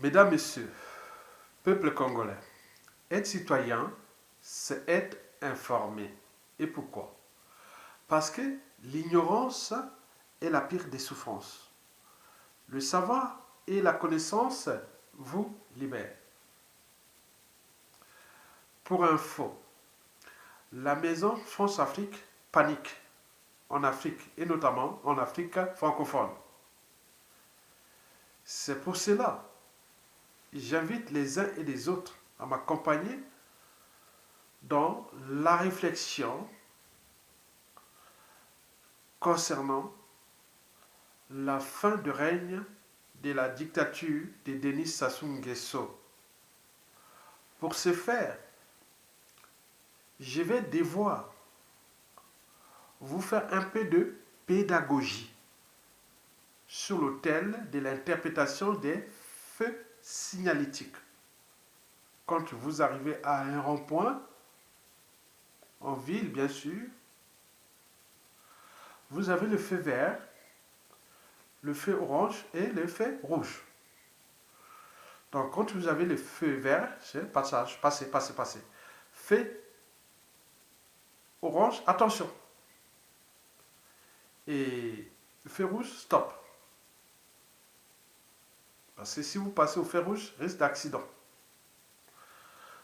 Mesdames, Messieurs, peuple congolais, être citoyen, c'est être informé. Et pourquoi? Parce que l'ignorance est la pire des souffrances. Le savoir et la connaissance vous libèrent. Pour info, la maison France-Afrique panique en Afrique et notamment en Afrique francophone. C'est pour cela que j'invite les uns et les autres à m'accompagner dans la réflexion concernant la fin de règne de la dictature de Denis Sassou Nguesso. Pour ce faire, je vais devoir vous faire un peu de pédagogie sur l'autel de l'interprétation des feux signalétiques. Quand vous arrivez à un rond-point, en ville bien sûr, vous avez le feu vert, le feu orange et le feu rouge. Donc quand vous avez le feu vert, c'est passage, passez, passez, passez. Feu orange, attention. Et le feu rouge, stop. Parce que si vous passez au feu rouge, risque d'accident.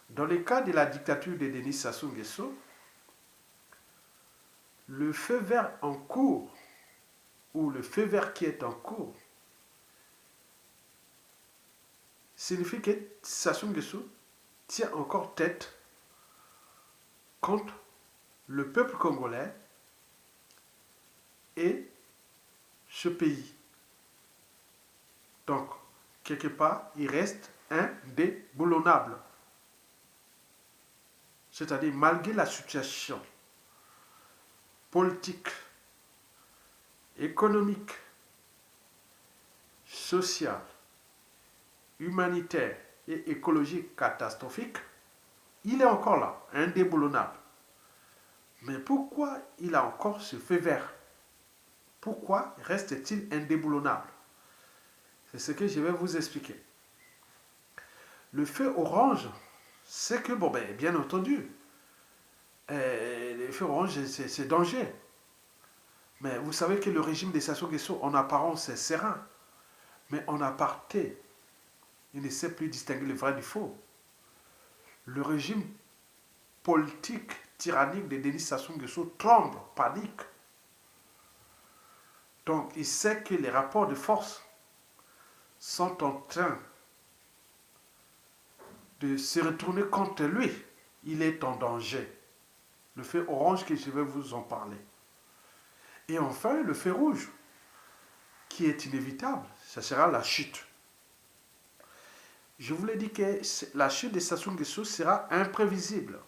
Dans le cas de la dictature de Denis Sassou Nguesso, le feu vert en cours, ou le feu vert qui est en cours, signifie que Sassou Nguesso tient encore tête contre le peuple congolais et ce pays. Donc, quelque part, il reste indéboulonnable. C'est-à-dire, malgré la situation politique, économique, sociale, humanitaire et écologique catastrophique, il est encore là, indéboulonnable. Mais pourquoi il a encore ce feu vert? Pourquoi reste-t-il indéboulonnable? C'est ce que je vais vous expliquer. Le feu orange, c'est que, bon, ben, bien entendu, le feu orange, c'est danger. Mais vous savez que le régime des Sassou Nguesso, en apparence, c'est serein. Mais en aparté, il ne sait plus distinguer le vrai du faux. Le régime politique tyrannique de Denis Sassou Nguesso tremble, panique. Donc, il sait que les rapports de force sont en train de se retourner contre lui. Il est en danger. Le feu orange que je vais vous en parler. Et enfin, le feu rouge, qui est inévitable, ça sera la chute. Je vous l'ai dit que la chute de Sassou Nguesso sera imprévisible.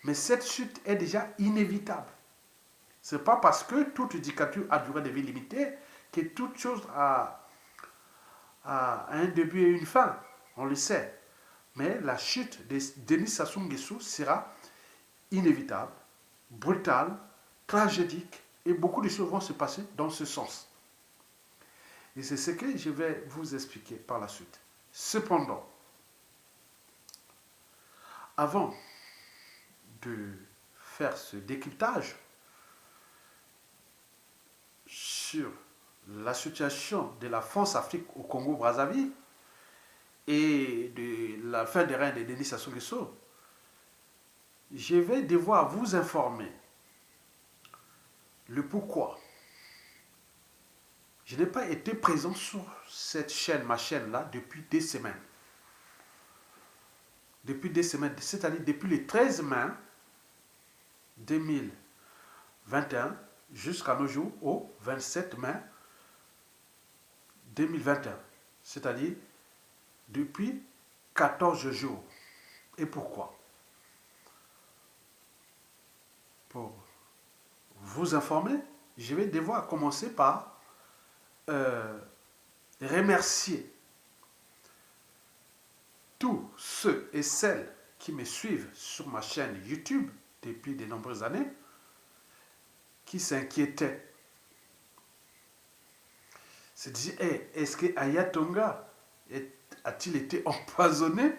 Mais cette chute est déjà inévitable. Ce n'est pas parce que toute dictature a durée de vie limitée que toute chose a un début et une fin. On le sait. Mais la chute de Denis Sassou Nguesso sera inévitable, brutale, tragédique, et beaucoup de choses vont se passer dans ce sens. Et c'est ce que je vais vous expliquer par la suite. Cependant, avant de faire ce décryptage sur la situation de la France-Afrique au Congo-Brazzaville et de la fin des règnes de Denis Sassou Nguesso, je vais devoir vous informer le pourquoi. Je n'ai pas été présent sur cette chaîne, ma chaîne-là, depuis des semaines. Depuis des semaines, c'est-à-dire depuis le 13 mai 2021 jusqu'à nos jours au 27 mai 2021. C'est-à-dire depuis 14 jours. Et pourquoi? Pour vous informer, je vais devoir commencer par remercier tous ceux et celles qui me suivent sur ma chaîne YouTube depuis de nombreuses années, qui s'inquiétaient. Se disaient, hey, est-ce que Aya Tonga A-t-il été empoisonné?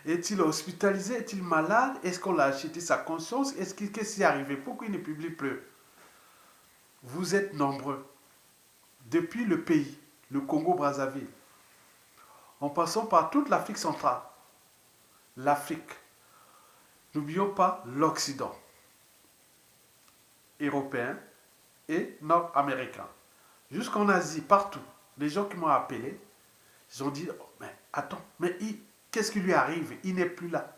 Est-il hospitalisé? Est-il malade? Est-ce qu'on l'a acheté sa conscience? Qu'est-ce qui est arrivé? Pourquoi il ne publie plus? Vous êtes nombreux. Depuis le pays, le Congo-Brazzaville, en passant par toute l'Afrique centrale, l'Afrique, n'oublions pas l'Occident, européen et nord-américain, jusqu'en Asie, partout. Les gens qui m'ont appelé, ils ont dit, oh, mais attends, mais qu'est-ce qui lui arrive? Il n'est plus là.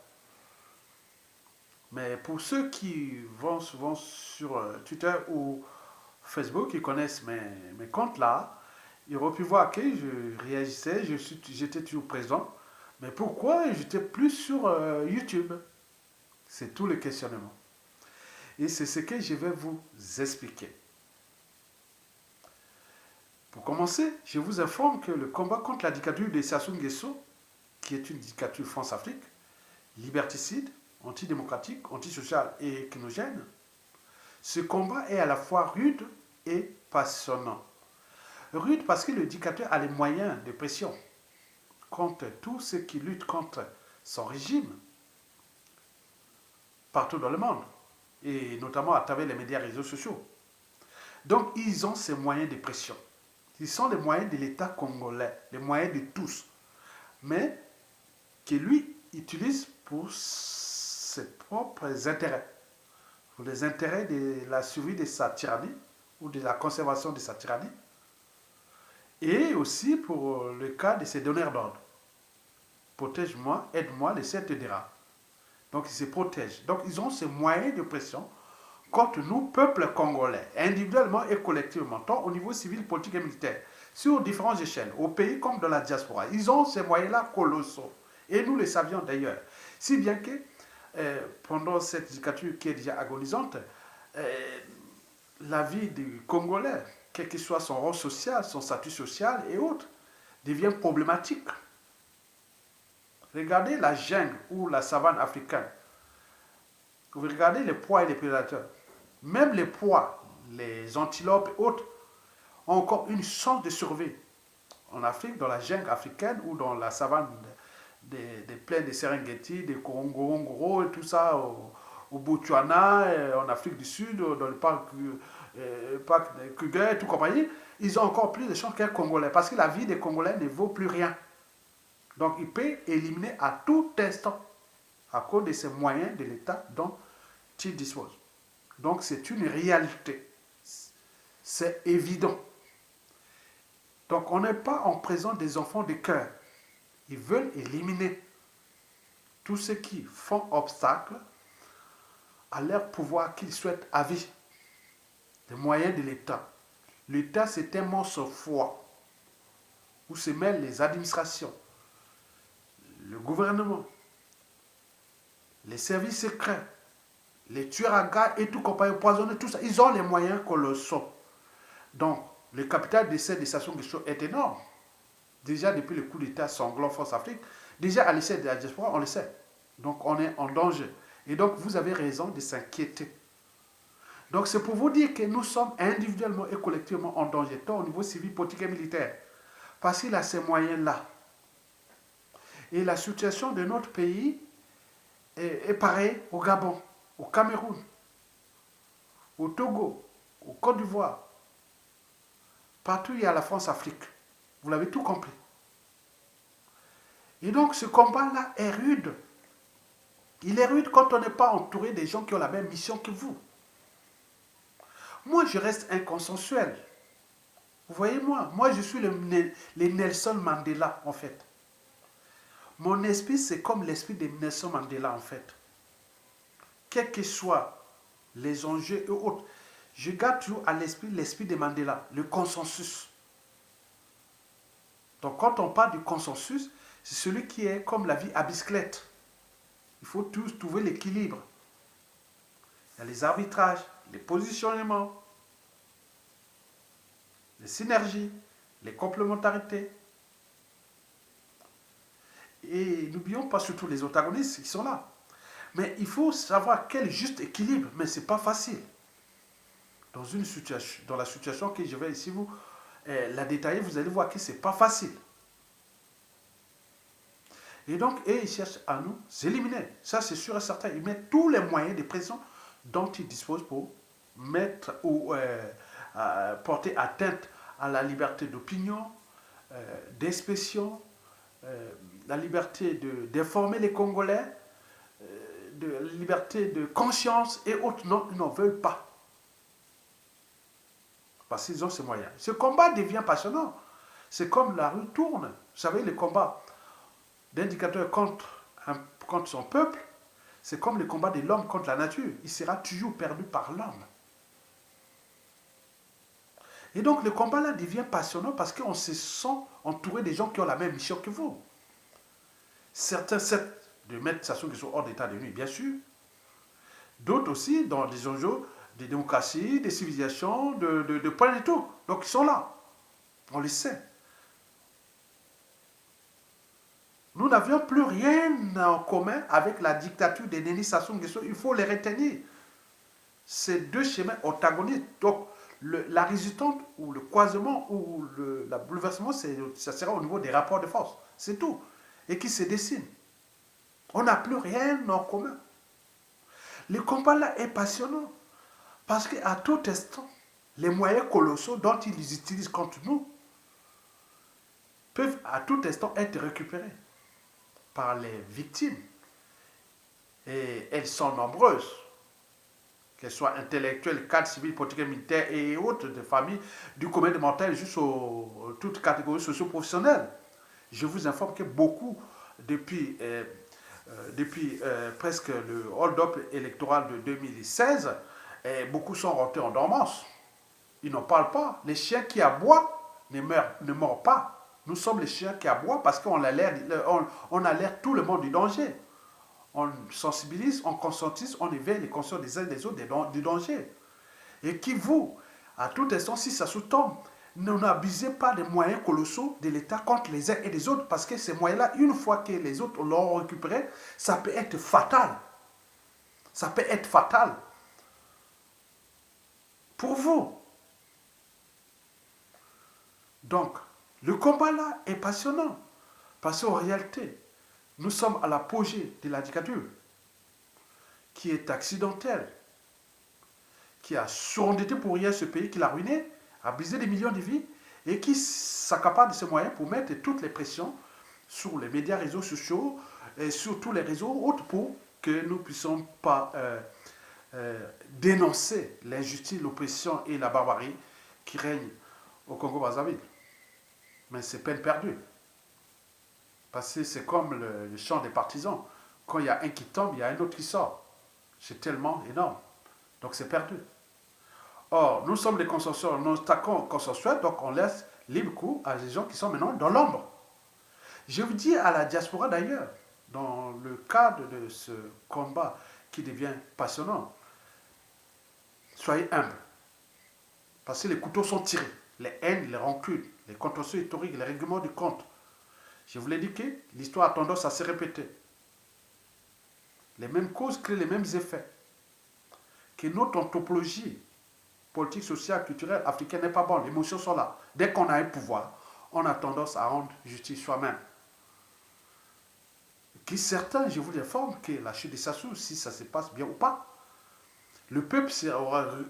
Mais pour ceux qui vont souvent sur Twitter ou Facebook, ils connaissent mes comptes là, ils auraient pu voir que je réagissais, j'étais toujours présent. Mais pourquoi j'étais plus sur YouTube? C'est tout le questionnement. Et c'est ce que je vais vous expliquer. Pour commencer, je vous informe que le combat contre la dictature de Sassou Nguesso, qui est une dictature France-Afrique, liberticide, antidémocratique, antisociale et échinogène, ce combat est à la fois rude et passionnant. Rude parce que le dictateur a les moyens de pression contre tous ceux qui luttent contre son régime partout dans le monde, et notamment à travers les médias et réseaux sociaux. Donc ils ont ces moyens de pression. Ils sont les moyens de l'État congolais, les moyens de tous, mais que lui utilise pour ses propres intérêts, pour les intérêts de la survie de sa tyrannie ou de la conservation de sa tyrannie, et aussi pour le cas de ses donneurs d'ordre. Protège-moi, aide-moi, le ciel te dira. Donc ils se protègent. Donc ils ont ces moyens de pression contre nous, peuple congolais, individuellement et collectivement, tant au niveau civil, politique et militaire, sur différentes échelles, au pays comme dans la diaspora. Ils ont ces moyens-là colossaux. Et nous le savions d'ailleurs. Si bien que pendant cette dictature qui est déjà agonisante, la vie du Congolais, quel que soit son rôle social, son statut social et autres, devient problématique. Regardez la jungle ou la savane africaine. Vous regardez les proies et les prédateurs. Même les proies, les antilopes et autres, ont encore une chance de survie. En Afrique, dans la jungle africaine ou dans la savane des plaines de Serengeti, des Ngorongoro et tout ça, au Botswana, en Afrique du Sud, dans le parc de Kruger et tout compagnie, ils ont encore plus de chances qu'un Congolais, parce que la vie des Congolais ne vaut plus rien. Donc il peut éliminer à tout instant, à cause de ces moyens de l'État dont il dispose. Donc c'est une réalité. C'est évident. Donc on n'est pas en présence des enfants de cœur. Ils veulent éliminer tous ceux qui font obstacle à leur pouvoir qu'ils souhaitent à vie. Les moyens de l'État. L'État, c'est un monstre froid où se mêlent les administrations, le gouvernement, les services secrets, les tueurs à gages et tout compagnie empoisonnés, tout ça. Ils ont les moyens colossaux. Donc, le capital d'essai de Sassou Nguesso est énorme. Déjà depuis le coup d'État sanglant France-Afrique, déjà à l'échelle de la diaspora, on le sait. Donc on est en danger. Et donc vous avez raison de s'inquiéter. Donc c'est pour vous dire que nous sommes individuellement et collectivement en danger, tant au niveau civil, politique et militaire. Parce qu'il a ces moyens-là. Et la situation de notre pays est pareille au Gabon, au Cameroun, au Togo, au Côte d'Ivoire. Partout il y a la France-Afrique. Vous l'avez tout compris. Et donc ce combat-là est rude. Il est rude quand on n'est pas entouré des gens qui ont la même mission que vous. Moi, je reste inconsensuel. Vous voyez, moi je suis le Nelson Mandela, en fait. Mon esprit, c'est comme l'esprit de Nelson Mandela, en fait. Quels que soient les enjeux et autres, je garde toujours à l'esprit de Mandela, le consensus. Donc quand on parle du consensus, c'est celui qui est comme la vie à bicyclette. Il faut tous trouver l'équilibre. Il y a les arbitrages, les positionnements, les synergies, les complémentarités. Et n'oublions pas surtout les antagonistes qui sont là. Mais il faut savoir quel juste équilibre, mais ce n'est pas facile. Dans la situation que je vais ici vous la détailler, vous allez voir que ce n'est pas facile. Et donc, ils cherchent à nous éliminer. Ça, c'est sûr et certain. Ils mettent tous les moyens de pression dont ils disposent pour mettre ou porter atteinte à la liberté d'opinion, d'expression, la liberté d'informer les Congolais, de la liberté de conscience et autres. Non, ils n'en veulent pas. Parce qu'ils ont ces moyens. Ce combat devient passionnant. C'est comme la rue tourne. Vous savez, les combats d'un dictateur contre son peuple, c'est comme le combat de l'homme contre la nature. Il sera toujours perdu par l'homme. Et donc le combat là devient passionnant parce qu'on se sent entouré des gens qui ont la même mission que vous. Certains essaient de mettre Sassou Nguesso hors d'état de nuit, bien sûr. D'autres aussi dans des enjeux de démocratie, de civilisation, de point et tout. Donc ils sont là. On le sait. Nous n'avions plus rien en commun avec la dictature de Denis Sassou Nguesso. Il faut les retenir. Ces deux schémas antagonistes. Donc, la résultante ou le croisement ou le bouleversement, ça sera au niveau des rapports de force. C'est tout. Et qui se dessine. On n'a plus rien en commun. Le combat là est passionnant. Parce qu'à tout instant, les moyens colossaux dont ils utilisent contre nous peuvent à tout instant être récupérés par les victimes. Et elles sont nombreuses. Qu'elles soient intellectuelles, cadres civils, politiques, militaires et autres, de familles, du commun des mortels jusqu'aux toutes catégories socio-professionnelles. Je vous informe que beaucoup, depuis presque le hold-up électoral de 2016, beaucoup sont rentrés en dormance. Ils n'en parlent pas. Les chiens qui aboient ne mordent pas. Nous sommes les chiens qui aboient parce qu'on alerte tout le monde du danger. On sensibilise, on conscientise, on éveille les consciences des uns et des autres du danger. Et qui vous, à tout instant, si ça sous-tombe, n'abusez pas des moyens colossaux de l'État contre les uns et les autres, parce que ces moyens-là, une fois que les autres l'ont récupéré, ça peut être fatal. Ça peut être fatal. Pour vous. Donc, le combat là est passionnant, parce qu'en réalité, nous sommes à l'apogée de la dictature, qui est accidentelle, qui a surendetté pour rien ce pays, qui l'a ruiné, a brisé des millions de vies, et qui s'accapare de ces moyens pour mettre toutes les pressions sur les médias, réseaux sociaux, et sur tous les réseaux autres pour que nous ne puissions pas dénoncer l'injustice, l'oppression et la barbarie qui règnent au Congo-Brazzaville. Mais c'est peine perdue. Parce que c'est comme le chant des partisans. Quand il y a un qui tombe, il y a un autre qui sort. C'est tellement énorme. Donc c'est perdu. Or, nous sommes des consensuels, nous attaquons consensuels, donc on laisse libre cours à des gens qui sont maintenant dans l'ombre. Je vous dis à la diaspora d'ailleurs, dans le cadre de ce combat qui devient passionnant, soyez humbles. Parce que les couteaux sont tirés. Les haines, les rancunes, les contentieux historiques, les règlements du compte. Je vous l'ai dit que l'histoire a tendance à se répéter. Les mêmes causes créent les mêmes effets. Que notre anthropologie politique, sociale, culturelle, africaine n'est pas bonne. Les émotions sont là. Dès qu'on a un pouvoir, on a tendance à rendre justice soi-même. Qui certains, je vous informe que la chute de Sassou, si ça se passe bien ou pas, le peuple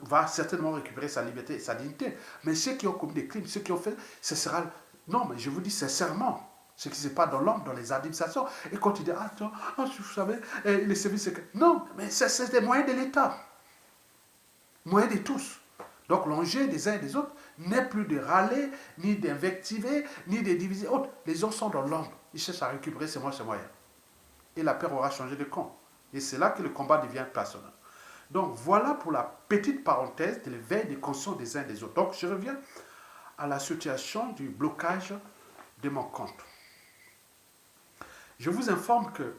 va certainement récupérer sa liberté et sa dignité. Mais ceux qui ont commis des crimes, ceux qui ont fait, ce sera... Non, mais je vous dis sincèrement, ce qui se passe dans l'ombre, dans les administrations. Et quand tu dis, attends, vous savez, les services... Non, mais c'est des moyens de l'État. Moyens de tous. Donc l'enjeu des uns et des autres n'est plus de râler, ni d'invectiver, ni de diviser. Autres. Les gens sont dans l'ombre. Ils cherchent à récupérer ces moyens. Et la paix aura changé de camp. Et c'est là que le combat devient passionnant. Donc voilà pour la petite parenthèse de l'éveil des consciences des uns et des autres. Donc je reviens à la situation du blocage de mon compte. Je vous informe que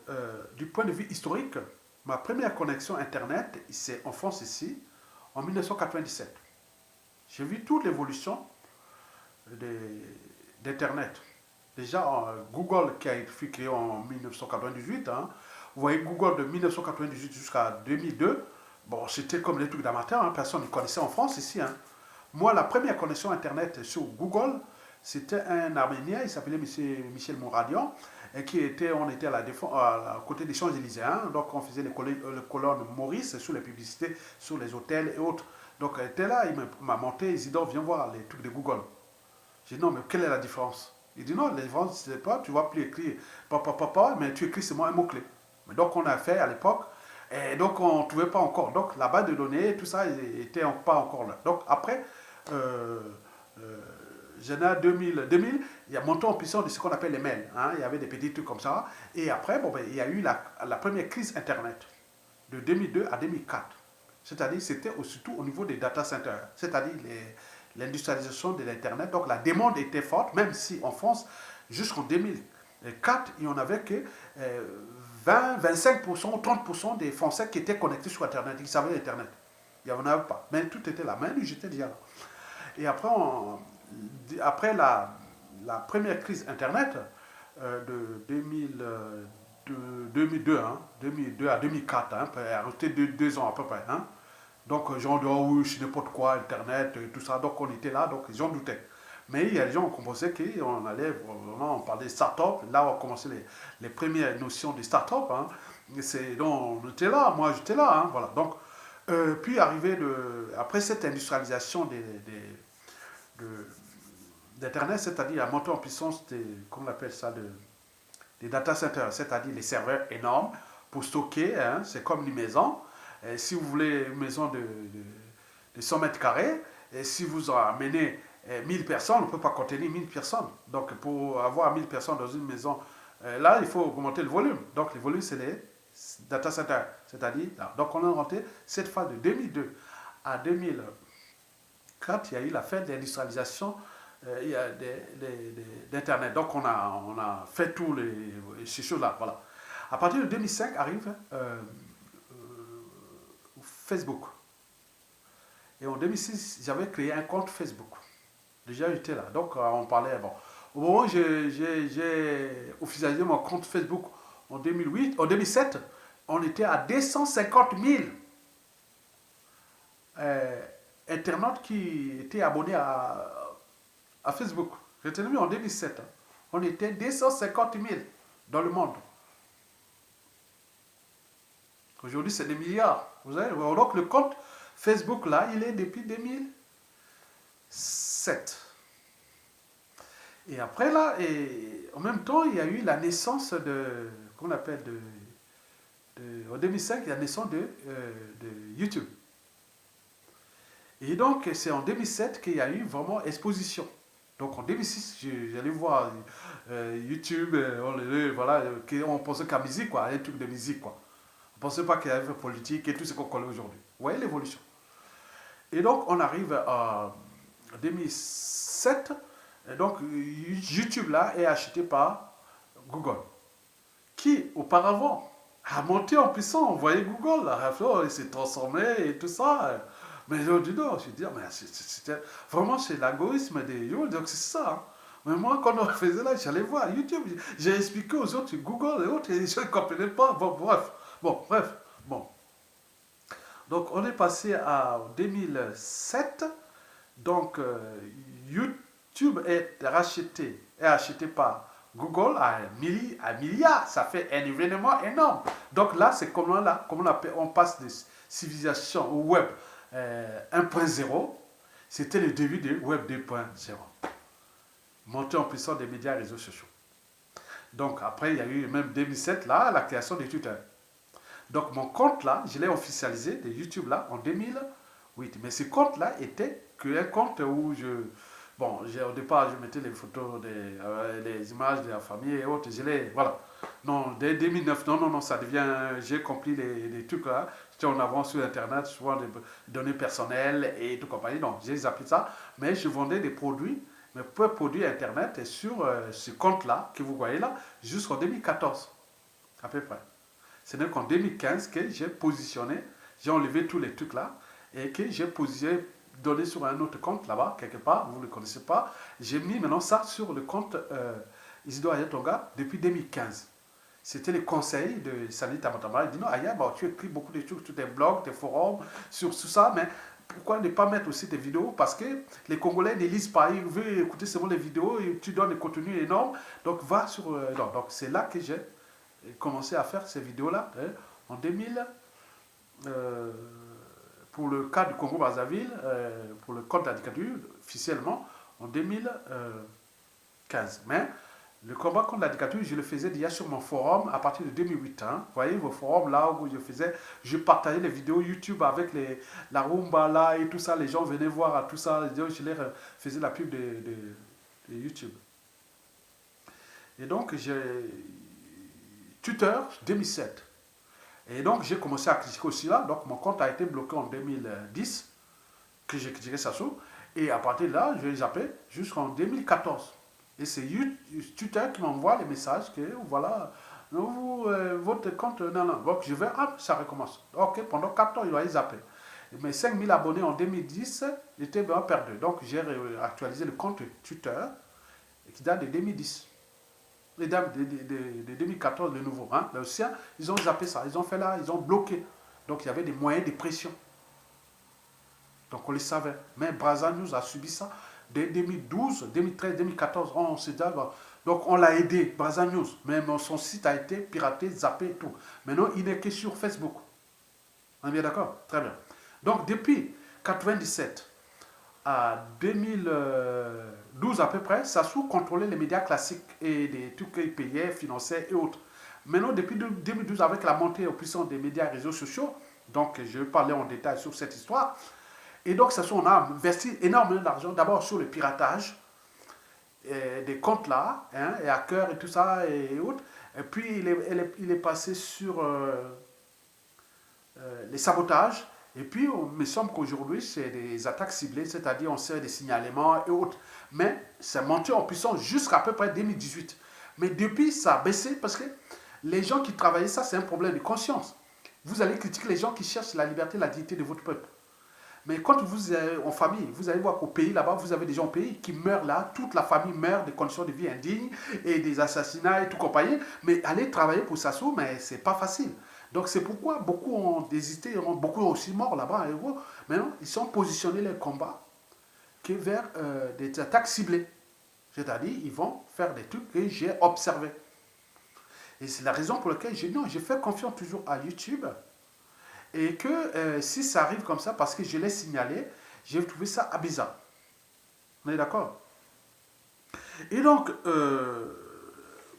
du point de vue historique, ma première connexion Internet, c'est en France ici, en 1997. J'ai vu toute l'évolution d'Internet. Déjà, Google qui a été créé en 1998, hein, vous voyez Google de 1998 jusqu'à 2002, bon, c'était comme les trucs d'amateurs, hein, personne ne connaissait en France ici. Hein. Moi, la première connexion Internet sur Google, C'était un Arménien, il s'appelait Michel Mouradian, et on était à côté des Champs-Élysées. Hein, donc on faisait les colonnes Maurice sur les publicités, sur les hôtels et autres. Donc il était là, il m'a monté, Isidore, viens voir les trucs de Google. J'ai dit non, mais quelle est la différence? Il dit non, la différence, c'est pas, tu ne vas plus écrire papa, mais tu écris seulement un mot-clé. Donc on a fait à l'époque, et donc on ne trouvait pas encore. Donc la base de données, tout ça, n'était pas encore là. Donc après, euh, euh, Général 2000, il y a monté en puissance de ce qu'on appelle les mails. Hein, il y avait des petits trucs comme ça. Et après, bon, ben, il y a eu la première crise Internet de 2002 à 2004. C'est-à-dire, c'était surtout au niveau des data centers, c'est-à-dire l'industrialisation de l'Internet. Donc la demande était forte, même si en France, jusqu'en 2004, il n'y en avait que 20, 25% ou 30% des Français qui étaient connectés sur Internet, qui savaient Internet. Il n'y en avait pas. Mais tout était là. Mais lui, j'étais déjà là. Et après, après la première crise Internet de 2002, hein, 2002 à 2004, hein, arrêté 2 ans à peu près. Hein. Donc, les gens disaient, oh oui, c'est n'importe quoi, Internet, tout ça. Donc, on était là, donc ils en doutaient. Mais il y a des gens qui ont pensé qu'on allait vraiment, on parlait de start-up. Là, on a commencé les premières notions de start-up. Hein. Donc, on était là, moi j'étais là. Hein, voilà. Donc, puis après cette industrialisation d'Internet, c'est-à-dire la montée en puissance comment on appelle ça, des data centers, c'est-à-dire les serveurs énormes pour stocker, hein, c'est comme une maison. Et si vous voulez une maison de 100 mètres carrés, et si vous en amenez 1000 personnes, on ne peut pas contenir 1000 personnes. Donc pour avoir 1000 personnes dans une maison, là, il faut augmenter le volume. Donc le volume, c'est les data centers, c'est-à-dire, donc on a rentré cette phase de 2002 à 2004, il y a eu la fin de l'industrialisation d'Internet. Donc on a fait tous ces choses-là. Voilà. À partir de 2005 arrive Facebook. Et en 2006, j'avais créé un compte Facebook. Déjà, j'étais là. Donc on parlait. Bon. Au moment où j'ai officialisé mon compte Facebook en 2007, on était à 250 000 internautes qui étaient abonnés à Facebook. J'étais venu en 2007. Hein. On était 250 000 dans le monde. Aujourd'hui, c'est des milliards. Vous savez, donc le compte Facebook, là, il est depuis 2007. Et après, là, en même temps, il y a eu la naissance qu'on appelle en 2005, il y a la naissance de YouTube. Et donc, c'est en 2007 qu'il y a eu vraiment exposition. Donc, en 2006, j'allais voir YouTube, voilà, on pensait qu'à musique, quoi, un truc de musique, quoi. On ne pensait pas qu'il y avait politique et tout ce qu'on connaît aujourd'hui. Vous voyez l'évolution. Et donc, on arrive à 2007. Et donc, YouTube, là, est acheté par Google. Qui, auparavant, a monté en puissance. On voyait Google, là, il s'est transformé et tout ça. Mais je dis non, je dis, mais vraiment, c'est l'égoïsme des YouTube. Donc, c'est ça. Hein. Mais moi, quand on faisait là, j'allais voir YouTube. J'ai expliqué aux autres Google et autres, et les gens ne comprenaient pas. Bon, bref. Bon. Donc, on est passé à 2007. Donc, YouTube est acheté par Google à un milliard. Ça fait un événement énorme. Donc là, c'est comme on passe de civilisation au web 1.0. C'était le début du web 2.0. Montée en puissance des médias et réseaux sociaux. Donc après, il y a eu même 2007, là, la création de Twitter. Donc mon compte là, je l'ai officialisé de YouTube là en 2008. Mais ce compte là était qu'un compte où au départ, je mettais les photos, les images de la famille et autres. Voilà. Non, dès 2009, non, ça devient, j'ai compris les trucs là. J'étais en avant sur Internet, souvent des données personnelles et tout compagnie. Donc, j'ai appris ça. Mais je vendais des produits, mes propres produits Internet et sur ce compte là, que vous voyez là, jusqu'en 2014, à peu près. Ce n'est qu'en 2015 que j'ai positionné, j'ai enlevé tous les trucs là et que j'ai donné sur un autre compte là-bas, quelque part, vous ne le connaissez pas. J'ai mis maintenant ça sur le compte Isidore Ayatonga depuis 2015. C'était le conseil de Sandy Tamatama. Il dit non, Aya, tu écris beaucoup de trucs sur tes blogs, tes forums, sur tout ça, mais pourquoi ne pas mettre aussi des vidéos? Parce que les Congolais ne lisent pas, ils veulent écouter seulement les vidéos et tu donnes des contenus énormes. Donc va sur... non, donc c'est là que j'ai commencé à faire ces vidéos-là, hein, en 2000, pour le cas du Congo-Brazzaville, pour le code de la dictature, officiellement, en 2015. Mais le combat contre la dictature, je le faisais déjà sur mon forum à partir de 2008. Hein. Vous voyez vos forums là où je partageais les vidéos YouTube avec la rumba là et tout ça. Les gens venaient voir à tout ça. Je leur faisais la pub de YouTube. Et donc, j'ai tuteur 2007. Et donc, j'ai commencé à critiquer aussi là. Donc, mon compte a été bloqué en 2010, que j'ai critiqué Sassou. Et à partir de là, je les appelle jusqu'en 2014. Et c'est tuteur qui m'envoie les messages que voilà, vous, votre compte, non, non. Donc je vais, hop, ça recommence. Ok, pendant 4 ans, il va les appeler. Mes 5000 abonnés en 2010 étaient bien perdus. Donc j'ai actualisé le compte tuteur qui date de 2010. Les dames de 2014, le nouveau. Hein, le sien, ils ont zappé ça. Ils ont fait là, ils ont bloqué. Donc il y avait des moyens de pression. Donc on le savait. Mais Brazza News a subi ça. Dès 2012, 2013, 2014, on s'est dit, donc on l'a aidé, Brazza News. Même son site a été piraté, zappé et tout. Maintenant, il n'est que sur Facebook. On est bien d'accord? Très bien. Donc depuis 1997 à 2012 à peu près, Sassou contrôlait les médias classiques et des trucs qu'il payait, finançait et autres. Maintenant, depuis 2012, avec la montée en puissance des médias et réseaux sociaux, donc je vais parler en détail sur cette histoire. Et donc, on a investi énormément d'argent, d'abord sur le piratage des comptes là, hein, et hackers et tout ça, et autres. Et puis, il est passé sur les sabotages. Et puis, il me semble qu'aujourd'hui, c'est des attaques ciblées, c'est-à-dire on sait des signalements et autres. Mais c'est monté en puissance jusqu'à peu près 2018. Mais depuis, ça a baissé parce que les gens qui travaillaient ça, c'est un problème de conscience. Vous allez critiquer les gens qui cherchent la liberté, la dignité de votre peuple. Mais quand vous êtes en famille, vous allez voir qu'au pays, là-bas, vous avez des gens au pays qui meurent là, toute la famille meurt des conditions de vie indignes et des assassinats et tout compagnie. Mais aller travailler pour Sassou, mais c'est pas facile. Donc c'est pourquoi beaucoup ont hésité, beaucoup ont aussi mort là-bas. Maintenant, ils sont positionnés les combats que vers des attaques ciblées. C'est-à-dire, ils vont faire des trucs que j'ai observés. Et c'est la raison pour laquelle je fais confiance toujours à YouTube. Et que si ça arrive comme ça, parce que je l'ai signalé, j'ai trouvé ça bizarre. On est d'accord? Et donc,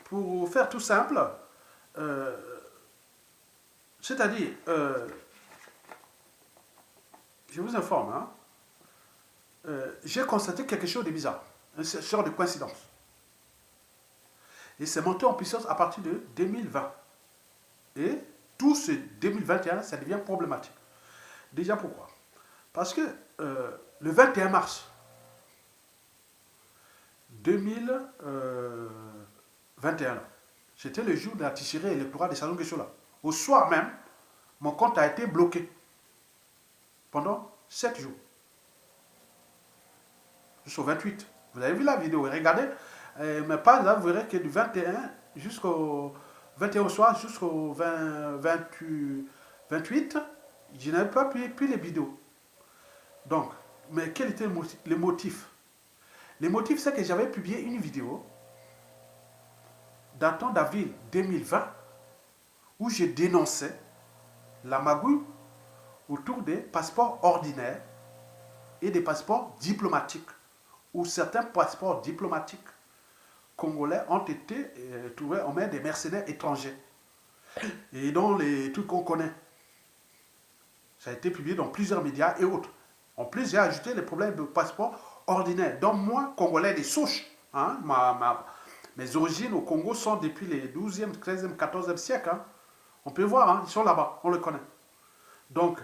pour faire tout simple, c'est-à-dire, je vous informe, hein, j'ai constaté quelque chose de bizarre, une sorte de coïncidence. Et c'est monté en puissance à partir de 2020. Et tout ce 2021, ça devient problématique. Déjà pourquoi? Parce que le 21 mars 2021, c'était le jour de la tirée électorale de Sassou Nguesso. Au soir même, mon compte a été bloqué pendant 7 jours. Jusqu'au 28. Vous avez vu la vidéo, regardez. Mais par exemple, vous verrez que du 21 jusqu'au 21 au soir jusqu'au 28, je n'avais pas pu les vidéos. Donc, mais quel était le motif? Le motif, c'est que j'avais publié une vidéo datant d'avril 2020 où je dénonçais la magouille autour des passeports ordinaires et des passeports diplomatiques, où certains passeports diplomatiques congolais ont été trouvés en main des mercenaires étrangers et dans les trucs qu'on connaît. Ça a été publié dans plusieurs médias et autres. En plus, j'ai ajouté les problèmes de passeport ordinaire. Donc moi, Congolais des souches, hein, mes origines au Congo sont depuis les 12e, 13e, 14e siècle. Hein. On peut voir, hein, ils sont là-bas, on les connaît. Donc,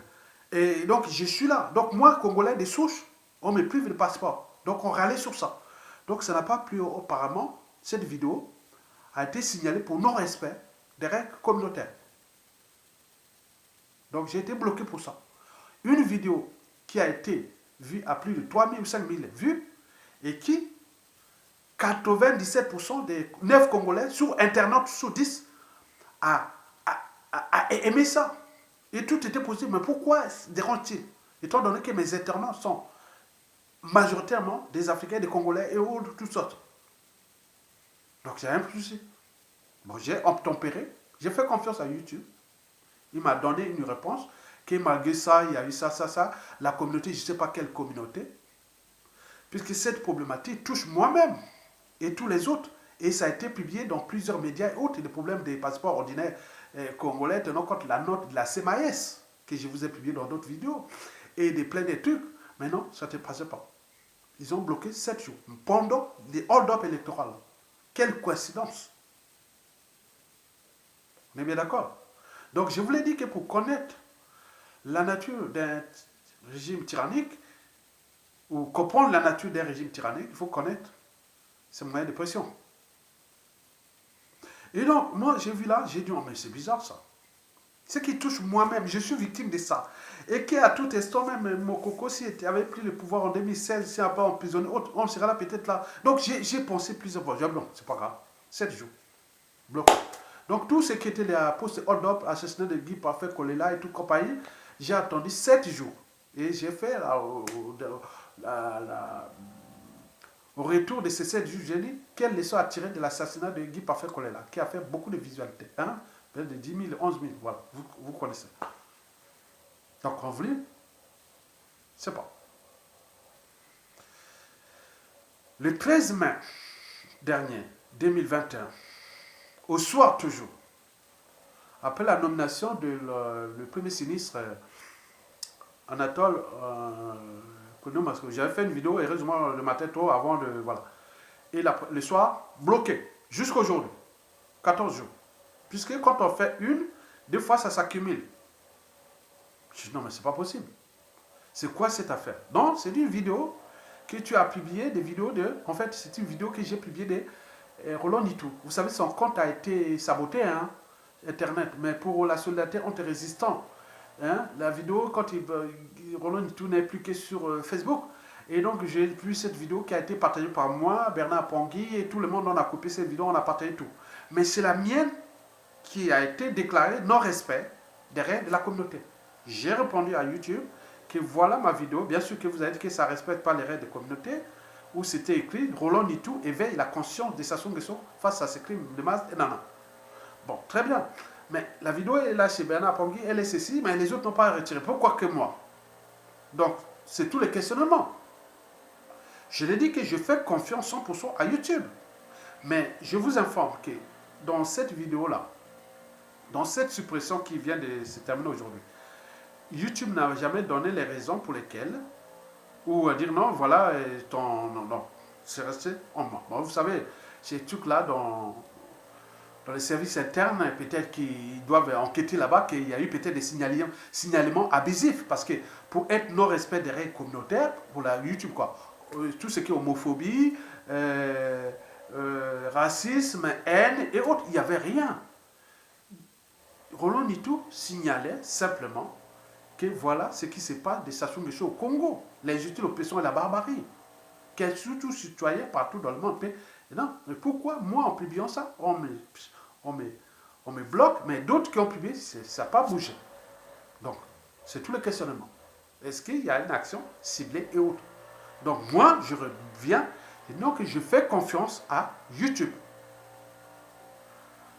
je suis là. Donc moi, Congolais des souches, on me prive de passeport. Donc on râlait sur ça. Donc ça n'a pas plu auparavant. Cette vidéo a été signalée pour non-respect des règles communautaires. Donc j'ai été bloqué pour ça. Une vidéo qui a été vue à plus de 3000 ou 5000 vues et qui, 97% des 9 Congolais sur Internet, sur 10, a aimé ça. Et tout était possible. Mais pourquoi dérange-t-il? étant donné que mes internautes sont majoritairement des Africains, des Congolais et autres, toutes sortes. Donc, il n'y a un souci. Bon, j'ai obtempéré, j'ai fait confiance à YouTube. Il m'a donné une réponse, que malgré ça, il y a eu ça, ça, ça. La communauté, je ne sais pas quelle communauté, puisque cette problématique touche moi-même et tous les autres. Et ça a été publié dans plusieurs médias et autres. Le problème des passeports ordinaires congolais, tenant compte de la note de la CMAS, que je vous ai publié dans d'autres vidéos, et des plein de trucs. Mais non, ça ne te passait pas. Ils ont bloqué 7 jours, pendant les hold-up électoraux. Quelle coïncidence! On est bien d'accord? Donc, je vous l'ai dit que pour connaître la nature d'un régime tyrannique, ou comprendre la nature d'un régime tyrannique, il faut connaître ses moyens de pression. Et donc, moi, j'ai vu là, j'ai dit, oh, mais c'est bizarre ça. Ce qui touche moi-même, je suis victime de ça. Et qu'à tout instant, même Mokoko, si avait pris le pouvoir en 2016, si on n'a pas emprisonné, on sera là peut-être là. Donc, j'ai pensé plusieurs fois, j'ai dit, non, c'est pas grave, 7 jours, bloqué. Donc, tout ce qui était les postes hold-up, assassinat de Guy Parfait, Kolela et tout compagnie, j'ai attendu 7 jours. Et j'ai fait au retour de ces 7 jours, j'ai dit quelle leçon à tirer de l'assassinat de Guy Parfait Kolela, qui a fait beaucoup de visualités. Hein? De 10 000, 11 000, voilà, vous connaissez. Donc, en vrai, c'est pas. Le 13 mai dernier, 2021, au soir toujours, après la nomination de le premier ministre Anatole Kounou, j'avais fait une vidéo, heureusement le matin tôt avant de. Voilà. Et le soir, bloqué, jusqu'à aujourd'hui, 14 jours. Puisque quand on fait une, des fois ça s'accumule. Je dis non, mais c'est pas possible. C'est quoi cette affaire? Non, c'est une vidéo que tu as publiée, des vidéos de. En fait, c'est une vidéo que j'ai publiée de Roland Nitou. Vous savez, son compte a été saboté, hein, Internet, mais pour la solidarité anti-résistant. Hein, la vidéo, quand Roland Nitou n'est plus que sur Facebook. Et donc, j'ai vu cette vidéo qui a été partagée par moi, Bernard Pongui, et tout le monde en a coupé cette vidéo, on a partagé tout. Mais c'est la mienne qui a été déclarée non-respect des règles de la communauté. J'ai répondu à YouTube que voilà ma vidéo, bien sûr que vous avez dit que ça ne respecte pas les règles de communauté, où c'était écrit Roland Nitou éveille la conscience des Sassou Nguesso face à ces crimes de masse et nana. Bon, très bien. Mais la vidéo est là chez Bernard Pongui, elle est ceci, mais les autres n'ont pas retiré. Pourquoi que moi? Donc, c'est tous les questionnements. Je l'ai dit que je fais confiance 100% à YouTube. Mais je vous informe que dans cette vidéo-là, dans cette suppression qui vient de se terminer aujourd'hui, YouTube n'a jamais donné les raisons pour lesquelles, ou dire non, voilà, non, c'est resté en moi. Bon, vous savez, ces trucs-là dans les services internes, peut-être qu'ils doivent enquêter là-bas, qu'il y a eu peut-être des signalements abusifs, parce que pour être non-respect des règles communautaires, pour la YouTube, quoi, tout ce qui est homophobie, racisme, haine et autres, il n'y avait rien. Roland Nitou signalait simplement que voilà ce qui se passe des Sassou Nguesso au Congo, l'injustice, l'oppression et la barbarie, qu'elle surtout citoyen partout dans le monde. Non, mais pourquoi moi en publiant ça, on me bloque, mais d'autres qui ont publié, ça n'a pas bougé. Donc, c'est tout le questionnement. Est-ce qu'il y a une action ciblée et autre? Donc, moi, je reviens, et donc je fais confiance à YouTube.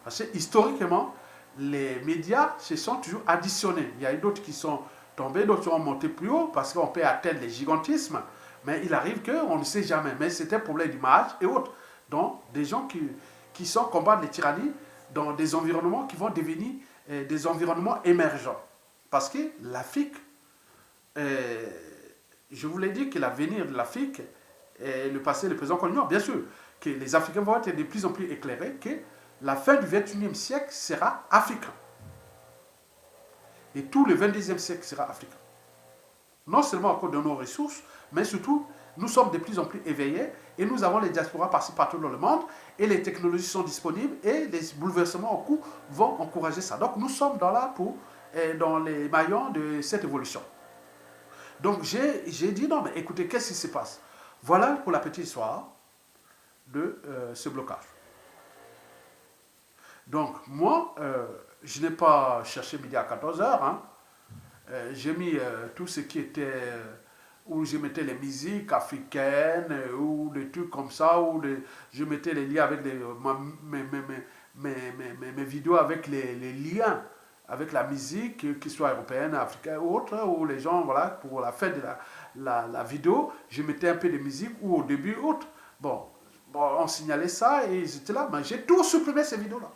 Parce que historiquement, les médias se sont toujours additionnés. Il y a eu d'autres qui sont tombés, d'autres sont montés plus haut parce qu'on peut atteindre les gigantismes. Mais il arrive qu'on ne sait jamais. Mais c'était un problème d'image et autres. Donc, des gens qui sont combattre les tyrannies dans des environnements qui vont devenir des environnements émergents. Parce que l'Afrique, je vous l'ai dit que l'avenir de l'Afrique, le passé, le présent qu'on ignore, bien sûr, que les Africains vont être de plus en plus éclairés, que la fin du 21e siècle sera africain. Et tout le 22e siècle sera africain. Non seulement à cause de nos ressources, mais surtout, nous sommes de plus en plus éveillés et nous avons les diasporas partout dans le monde et les technologies sont disponibles et les bouleversements en cours vont encourager ça. Donc nous sommes dans les maillons de cette évolution. Donc j'ai dit non mais écoutez, qu'est-ce qui se passe? Voilà pour la petite histoire de ce blocage. Donc moi, je n'ai pas cherché midi à 14h. Hein. j'ai mis tout ce qui était... où je mettais les musiques africaines, ou des trucs comme ça, je mettais les liens avec mes vidéos avec les liens avec la musique, qu'ils soit européenne, africaine ou autre, où les gens, voilà, pour la fin de la vidéo, je mettais un peu de musique, ou au début, autre. Bon, on signalait ça, et ils étaient là, mais j'ai tout supprimé ces vidéos-là.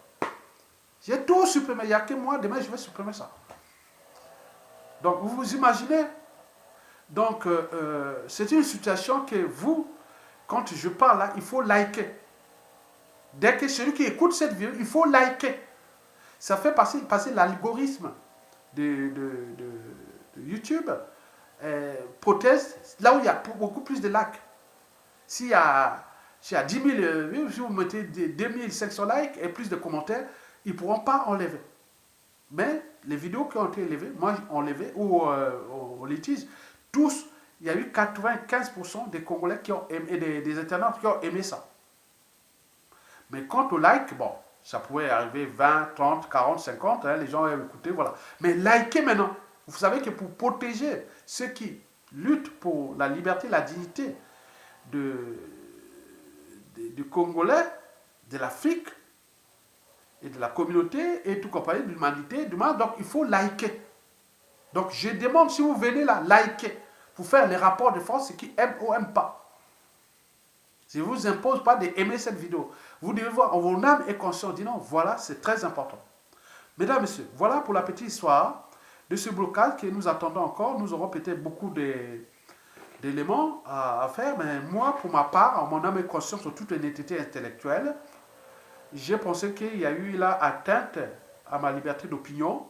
J'ai tout supprimé, il n'y a que moi, demain je vais supprimer ça. Donc, vous vous imaginez. Donc, c'est une situation que vous, quand je parle là, il faut liker. Dès que celui qui écoute cette vidéo, il faut liker. Ça fait passer l'algorithme de YouTube. Proteste là où il y a beaucoup plus de likes. S'il y a 10 000 si vous mettez 2500 likes et plus de commentaires, ils ne pourront pas enlever. Mais les vidéos qui ont été enlevées, moi enlevées ou on litige, tous, il y a eu 95% des Congolais qui ont aimé, des internautes qui ont aimé ça. Mais quant au like, bon, ça pouvait arriver 20, 30, 40, 50, hein, les gens ont écouté, voilà. Mais likez maintenant. Vous savez que pour protéger ceux qui luttent pour la liberté, la dignité du Congolais, de l'Afrique et de la communauté et tout compagnie, de l'humanité, du monde, donc il faut liker. Donc je demande si vous venez là, liker, pour faire les rapports de force, ce qui aiment ou n'aiment pas. Je ne vous impose pas d'aimer cette vidéo. Vous devez voir en vos âmes et conscience, dis non, voilà, c'est très important. Mesdames, Messieurs, voilà pour la petite histoire de ce blocage que nous attendons encore. Nous aurons peut-être beaucoup d'éléments à faire, mais moi, pour ma part, en mon âme et conscience, en toute honnêteté intellectuelle, j'ai pensé qu'il y a eu là atteinte à ma liberté d'opinion,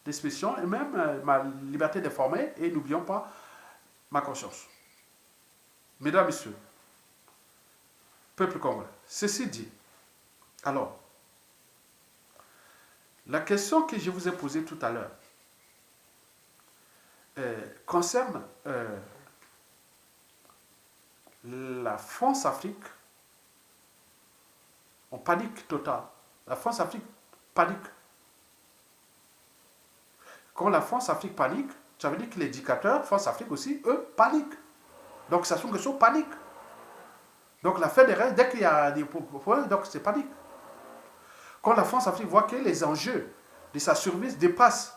d'expression et même ma liberté d'informer, et n'oublions pas ma conscience. Mesdames, Messieurs, peuple congolais, ceci dit, alors, la question que je vous ai posée tout à l'heure concerne la France-Afrique en panique totale. La France-Afrique panique. Quand la France-Afrique panique, ça veut dire que les dictateurs, France-Afrique aussi, eux, paniquent. Donc, ça sont une question panique. Donc, la fin des règles, dès qu'il y a des problèmes, donc c'est panique. Quand la France-Afrique voit que les enjeux de sa survie dépassent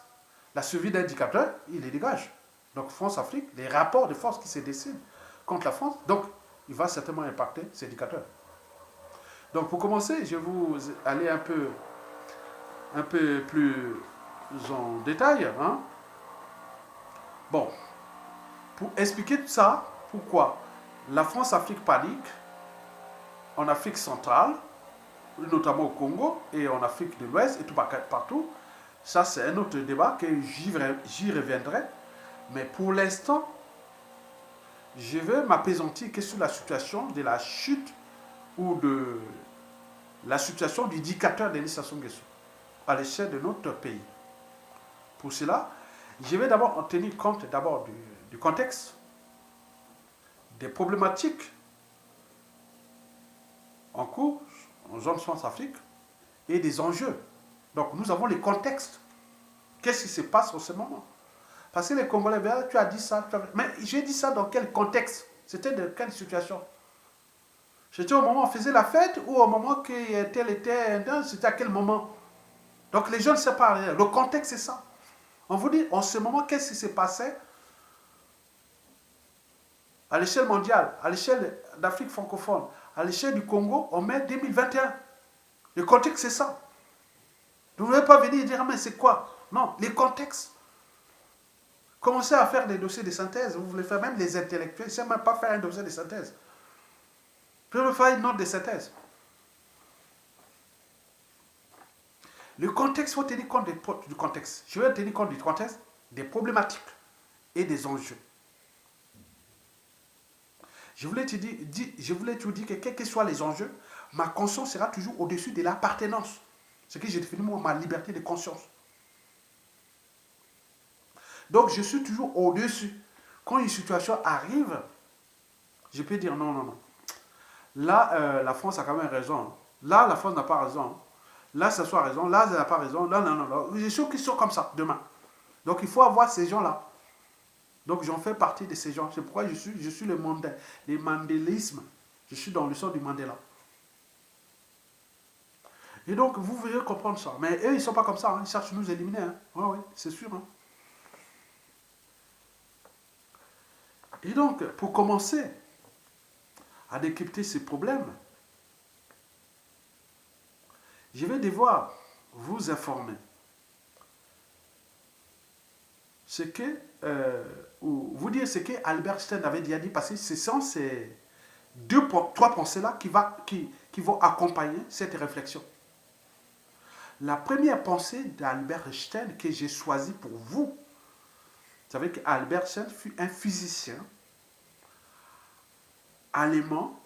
la survie d'un dictateur, il les dégage. Donc, France-Afrique, les rapports de force qui se décident contre la France, donc, il va certainement impacter ces dictateurs. Donc, pour commencer, je vais vous aller un peu plus en détail. Hein. Bon, pour expliquer tout ça, pourquoi la France-Afrique panique en Afrique centrale, notamment au Congo et en Afrique de l'Ouest et tout partout, ça c'est un autre débat que j'y reviendrai. Mais pour l'instant, je vais m'appesantir que sur la situation de la chute ou de la situation du dictateur Denis Sassou Nguesso à l'échelle de notre pays. Pour cela, je vais d'abord en tenir compte du contexte, des problématiques en cours en zone France-Afrique et des enjeux. Donc nous avons les contextes. Qu'est-ce qui se passe en ce moment? Parce que les Congolais, tu as dit ça, mais j'ai dit ça dans quel contexte? C'était de quelle situation? C'était au moment où on faisait la fête ou au moment que tel était, c'était à quel moment? Donc les gens ne savent pas. Le contexte c'est ça. On vous dit en ce moment qu'est-ce qui s'est passé à l'échelle mondiale, à l'échelle d'Afrique francophone, à l'échelle du Congo en mai 2021. Le contexte c'est ça. Vous ne voulez pas venir dire mais c'est quoi? Non, les contextes. Commencez à faire des dossiers de synthèse. Vous voulez faire même les intellectuels. Ils ne savent même pas faire un dossier de synthèse. Vous pouvez faire une note de synthèse. Le contexte, il faut tenir compte du contexte. Je vais tenir compte du contexte, des problématiques et des enjeux. Je voulais te dire que quels que soient les enjeux, ma conscience sera toujours au-dessus de l'appartenance. Ce que j'ai défini moi, ma liberté de conscience. Donc je suis toujours au-dessus. Quand une situation arrive, je peux dire non, non, non. Là, la France a quand même raison. Là, la France n'a pas raison. Là, ça soit raison. Là, ça n'a pas raison. Là, non, non, non. Les choses qui sont comme ça, demain. Donc il faut avoir ces gens-là. Donc j'en fais partie de ces gens. C'est pourquoi je suis le mandélisme. Je suis dans le sort du Mandela. Et donc vous devez comprendre ça. Mais eux, ils ne sont pas comme ça. Hein. Ils cherchent à nous éliminer. Hein. Oui, c'est sûr. Hein. Et donc, pour commencer à décrypter ces problèmes, je vais devoir vous informer ce que, ou vous dire ce que Albert Einstein avait déjà dit, parce que ce sont ces trois pensées-là qui vont accompagner cette réflexion. La première pensée d'Albert Einstein que j'ai choisie pour vous, vous savez qu'Albert Einstein fut un physicien allemand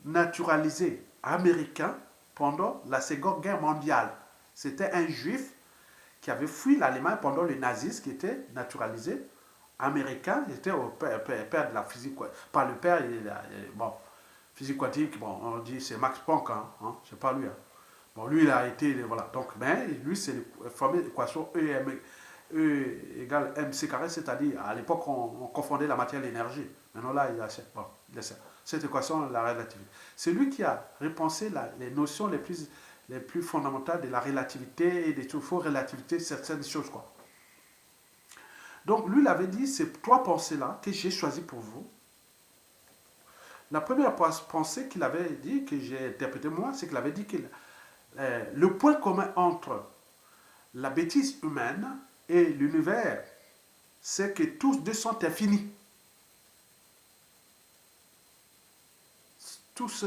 naturalisé américain pendant la Seconde Guerre mondiale. C'était un juif qui avait fui l'Allemagne pendant le nazisme, qui était naturalisé américain. Il était au père de la physique. Pas le père, bon, physique quantique, bon, on dit c'est Max Planck, hein, c'est pas lui. Hein. Bon, lui, il a été, voilà. Donc, mais lui, c'est la fameuse équation E égale mc carré, c'est-à-dire, à l'époque, on confondait la matière et l'énergie. Maintenant, là, il a cette équation, la relativité. C'est lui qui a repensé les notions les plus fondamentales de la relativité et des faux relativités, certaines choses, quoi. Donc, lui, il avait dit ces trois pensées-là que j'ai choisies pour vous. La première pensée qu'il avait dit, que j'ai interprétée moi, c'est qu'il avait dit que le point commun entre la bêtise humaine et l'univers, c'est que tous deux sont infinis. Tous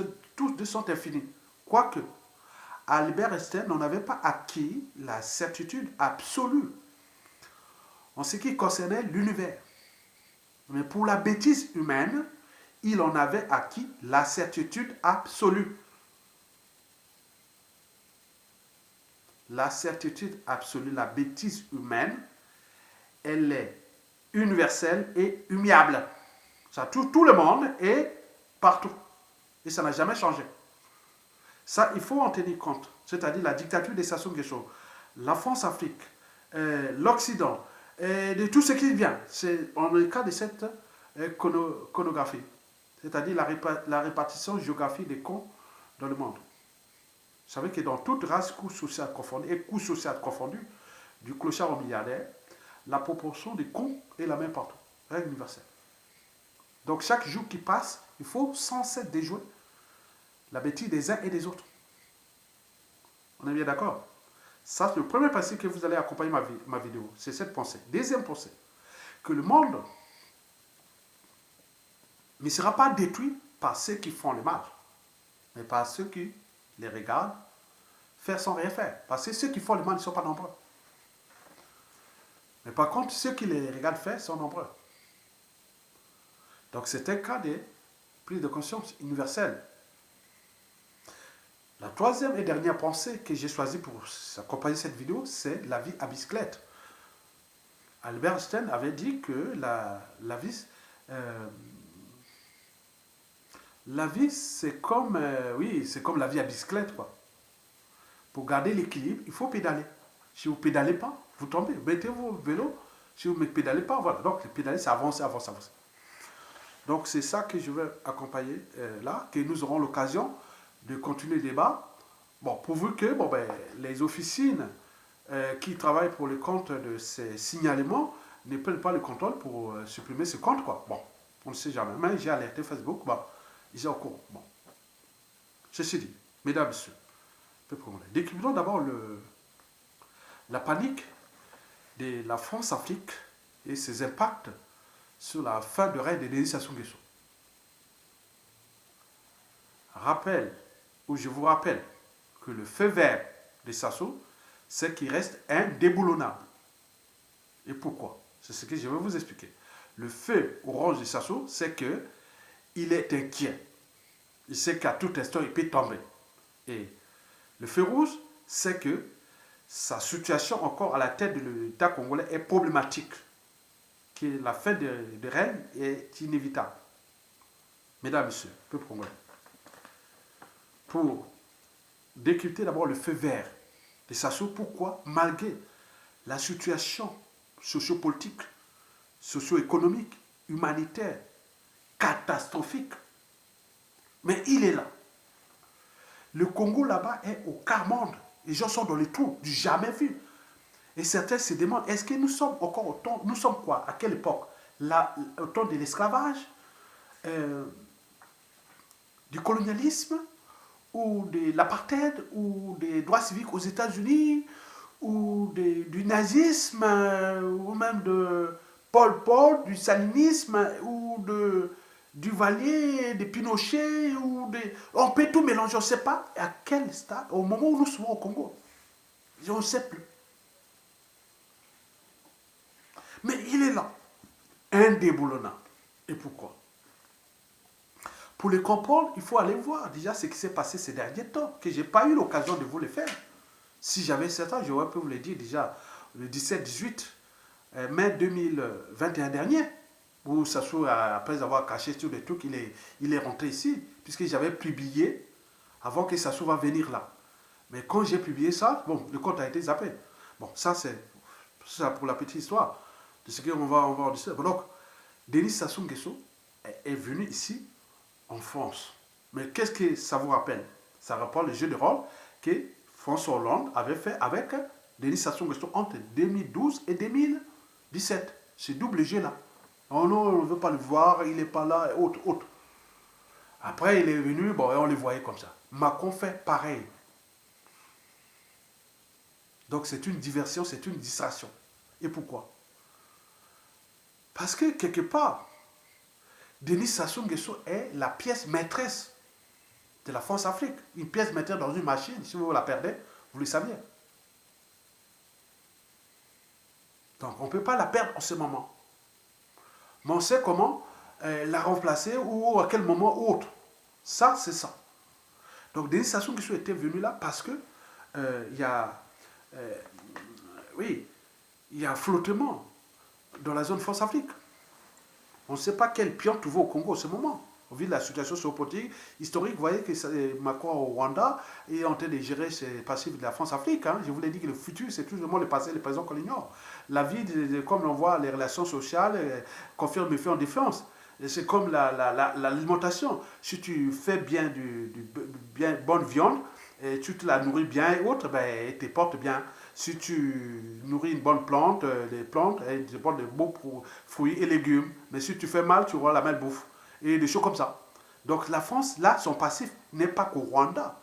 deux sont infinis. Quoique, Albert Einstein n'avait pas acquis la certitude absolue en ce qui concernait l'univers. Mais pour la bêtise humaine, il en avait acquis la certitude absolue. La certitude absolue, la bêtise humaine, elle est universelle et immuable. Ça touche tout le monde et partout. Et ça n'a jamais changé. Ça, il faut en tenir compte. C'est-à-dire la dictature des Sassou Nguesso, la France-Afrique, l'Occident, de tout ce qui vient. C'est en le cas de cette conographie. C'est-à-dire la répartition géographique des cons dans le monde. Vous savez que dans toute race, couche sociale confondue, et couche sociale confondue, du clochard au milliardaire, la proportion des cons est la même partout. Règle universelle. Donc chaque jour qui passe, il faut sans cesse déjouer la bêtise des uns et des autres. On est bien d'accord? Ça, c'est le premier principe que vous allez accompagner ma vidéo. C'est cette pensée. Deuxième pensée, que le monde ne sera pas détruit par ceux qui font le mal, mais par ceux qui les regardent faire sans rien faire. Parce que ceux qui font le mal ne sont pas nombreux. Mais par contre, ceux qui les regardent faire sont nombreux. Donc c'est un cas de prise de conscience universelle. La troisième et dernière pensée que j'ai choisie pour accompagner cette vidéo, c'est la vie à bicyclette. Albert Einstein avait dit que la vie, c'est comme, c'est comme la vie à bicyclette, quoi. Pour garder l'équilibre, il faut pédaler. Si vous ne pédalez pas, vous tombez. Mettez vos vélos. Si vous ne pédalez pas, voilà. Donc, le pédaler, c'est avancer, avancer, avancer. Donc, c'est ça que je vais accompagner là, que nous aurons l'occasion de continuer le débat. Bon, pourvu que les officines qui travaillent pour le compte de ces signalements ne prennent pas le contrôle pour supprimer ce compte, quoi. Bon, on ne sait jamais. Mais j'ai alerté Facebook, ils sont au courant. Bon. Ceci dit, mesdames, messieurs, décryptons d'abord la panique de la France-Afrique et ses impacts sur la fin de règne de Denis Sassou Nguesso. Je vous rappelle que le feu vert de Sassou, c'est qu'il reste indéboulonnable. Et pourquoi? C'est ce que je vais vous expliquer. Le feu orange de Sassou, c'est qu'il est inquiet. Il sait qu'à tout instant, il peut tomber. Et le feu rouge, c'est que sa situation encore à la tête de l'État congolais est problématique. Que la fin de règne est inévitable. Mesdames, Messieurs, peuple congolais, pour décrypter d'abord le feu vert de Sassou, pourquoi, malgré la situation sociopolitique, socio-économique, humanitaire, catastrophique. Mais il est là. Le Congo là-bas est au quart monde. Les gens sont dans les trous, du jamais vu. Et certains se demandent, est-ce que nous sommes encore au temps, nous sommes quoi? À quelle époque? Au temps de l'esclavage, du colonialisme, ou de l'apartheid, ou des droits civiques aux États-Unis, ou du nazisme, ou même de Pol Pot, du stalinisme, ou de Duvalier, de Pinochet, on peut tout mélanger, on ne sait pas à quel stade, au moment où nous sommes au Congo. On ne sait plus. Mais il est là, indéboulonnable. Et pourquoi? Pour le comprendre, il faut aller voir déjà ce qui s'est passé ces derniers temps, que je n'ai pas eu l'occasion de vous le faire. Si j'avais 7 ans, j'aurais pu vous le dire déjà le 17-18 mai 2021 dernier, où Sassou, après avoir caché sur des trucs, il est rentré ici, puisque j'avais publié avant que Sassou va venir là. Mais quand j'ai publié ça, bon, le compte a été zappé. Bon, ça c'est pour la petite histoire de ce qu'on va en discuter. Donc, Denis Sassou Nguesso est venu ici en France. Mais qu'est-ce que ça vous rappelle? Ça rappelle le jeu de rôle que François Hollande avait fait avec Denis Sassou Nguesso entre 2012 et 2017. Ce double jeu-là. Oh non, on ne veut pas le voir, il n'est pas là, et autre, autre. Après, il est venu, bon, et on le voyait comme ça. Macron fait pareil. Donc c'est une diversion, c'est une distraction. Et pourquoi? Parce que quelque part, Denis Sassou Nguesso est la pièce maîtresse de la France-Afrique. Une pièce maîtresse dans une machine, si vous la perdez, vous le saviez. Donc on ne peut pas la perdre en ce moment. Mais on sait comment la remplacer ou à quel moment ou autre. Ça, c'est ça. Donc Denis Sassou Nguesso était venu là parce que il y a oui, il y a un flottement dans la zone France-Afrique. On ne sait pas quel pion trouver au Congo en ce moment. Au vu de la situation géopolitique, historique, vous voyez que Macron au Rwanda est en train de gérer ses passifs de la France-Afrique. Hein. Je vous l'ai dit que le futur, c'est tout le passé et le présent qu'on ignore. La vie, comme on voit, les relations sociales confirment le fait en défiance. C'est comme l'alimentation. Si tu fais bien bien bonne viande, et tu te la nourris bien et autres, ben, elle te porte bien. Si tu nourris une bonne plante, les plantes, elles te portent de beaux fruits et légumes. Mais si tu fais mal, tu auras la même bouffe. Et des choses comme ça. Donc la France, là, son passif n'est pas qu'au Rwanda.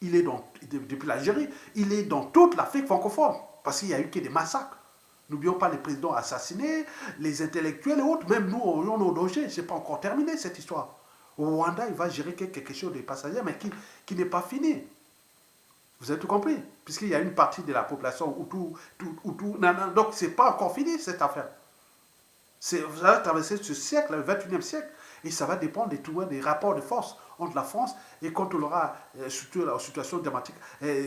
Il est depuis l'Algérie, il est dans toute l'Afrique francophone. Parce qu'il n'y a eu que des massacres. N'oublions pas les présidents assassinés, les intellectuels et autres. Même nous, on est au danger. Ce n'est pas encore terminé, cette histoire. Au Rwanda, il va gérer quelque chose de passagers, mais qui n'est pas fini. Vous avez tout compris? Puisqu'il y a une partie de la population Hutu. Donc, ce n'est pas encore fini, cette affaire. Vous allez traverser ce siècle, le 21e siècle, et ça va dépendre des rapports de force entre la France et quand on aura surtout la situation dramatique,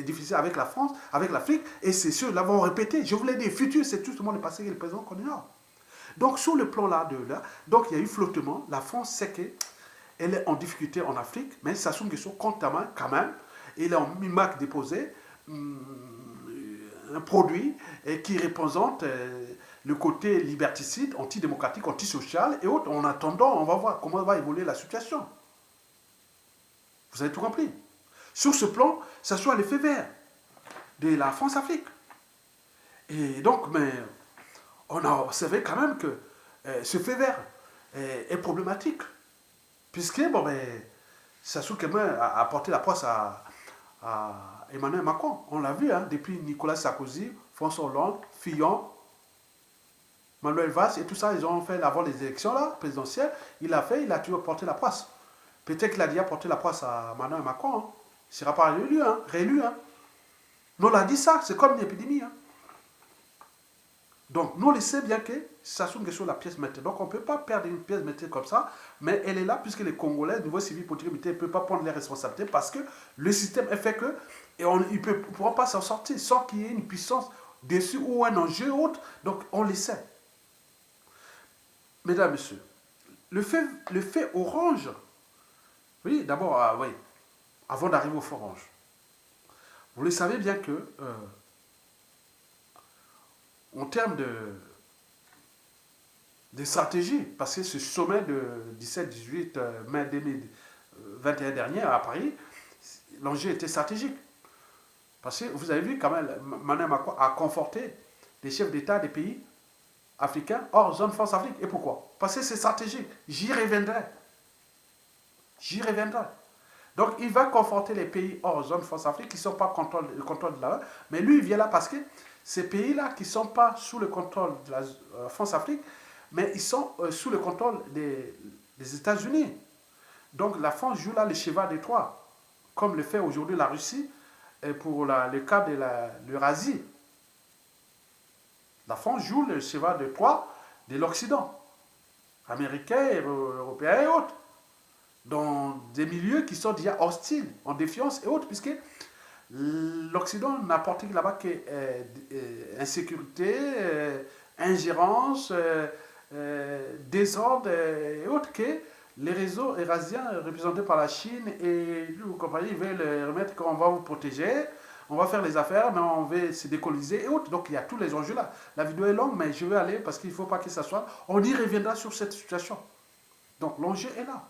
difficile avec la France, avec l'Afrique, et c'est ceux-là vont répéter. Je vous l'ai dit, le futur, c'est tout le passé et le présent qu'on ignore. Donc, sur le plan là, donc il y a eu flottement. La France sait qu'elle est en difficulté en Afrique, mais Sassou Nguesso compte quand même. Il a une marque déposée, un produit qui représente le côté liberticide, antidémocratique, antisocial et autres. En attendant, on va voir comment va évoluer la situation. Vous avez tout compris. Sur ce plan, ça soit l'effet vert de la France-Afrique. Et donc, mais on a observé quand même que ce fait vert est problématique. Puisque, bon, ben, Sassou Nguesso a porté la poisse à Emmanuel Macron. On l'a vu, hein, depuis Nicolas Sarkozy, François Hollande, Fillon, Manuel Valls et tout ça, ils ont fait avant les élections là, présidentielles. Il a toujours porté la poisse. Peut-être qu'il a déjà porté la poisse à Emmanuel Macron. Hein. Il ne sera pas réélu. Hein. Nous, on a dit ça, c'est comme une épidémie. Hein. Donc, nous, on le sait bien que Sassou Nguesso est la pièce maîtresse. Donc, on ne peut pas perdre une pièce maîtresse comme ça, mais elle est là puisque les Congolais, le niveau civil, politique, militaire, ne peuvent pas prendre les responsabilités parce que le système est fait que, et ils ne pourront pas s'en sortir sans qu'il y ait une puissance dessus ou un enjeu autre. Donc, on le sait. Mesdames, Messieurs, le fait orange, oui, d'abord, oui, avant d'arriver au fait orange, vous le savez bien que, en termes des stratégies, parce que ce sommet de 17-18 mai 2021 dernier à Paris, l'enjeu était stratégique. Parce que vous avez vu quand même, Emmanuel Macron a conforté les chefs d'État des pays africains hors zone France-Afrique. Et pourquoi? Parce que c'est stratégique. J'y reviendrai. J'y reviendrai. Donc il va conforter les pays hors zone France-Afrique qui ne sont pas le contrôle de la. Mais lui, il vient là parce que ces pays-là qui ne sont pas sous le contrôle de la France-Afrique, mais ils sont sous le contrôle des États-Unis. Donc la France joue là le cheval de Troie, comme le fait aujourd'hui la Russie pour le cas de l'Eurasie. La France joue le cheval de Troie de l'Occident, américain, européen et autres, dans des milieux qui sont déjà hostiles, en défiance et autres, puisque l'Occident n'a apporté là-bas que insécurité, ingérence, désordre et autres, que les réseaux eurasiens représentés par la Chine et vous comprenez, ils veulent remettre qu'on va vous protéger, on va faire les affaires, mais on veut se décoloniser et autres. Donc il y a tous les enjeux là. La vidéo est longue, mais je vais aller parce qu'il ne faut pas que ça soit. On y reviendra sur cette situation. Donc l'enjeu est là.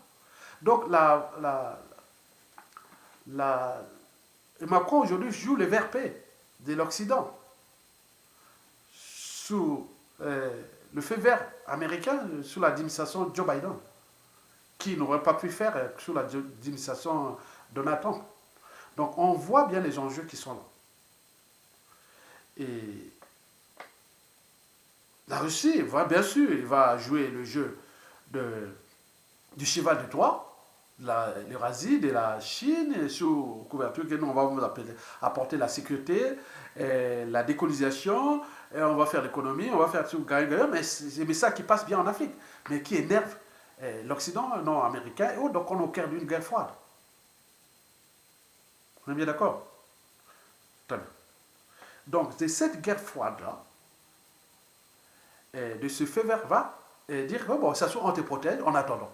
Donc Macron aujourd'hui joue le VRP de l'Occident sous le feu vert américain, sous la administration de Joe Biden, qui n'aurait pas pu faire sous la administration de Donald Trump. Donc on voit bien les enjeux qui sont là. Et la Russie, bien sûr, il va jouer le jeu du cheval de Troie, l'Eurasie, de la Chine, sous couverture que nous, on va vous apporter la sécurité, la décolonisation, et on va faire l'économie, on va faire tout, mais c'est ça qui passe bien en Afrique, mais qui énerve l'Occident nord-américain et autres, donc on est au cœur d'une guerre froide. On est bien d'accord? Très bien. Donc, de cette guerre froide-là, de ce feu vert va dire, oh, bon, ça soit on te protège en attendant.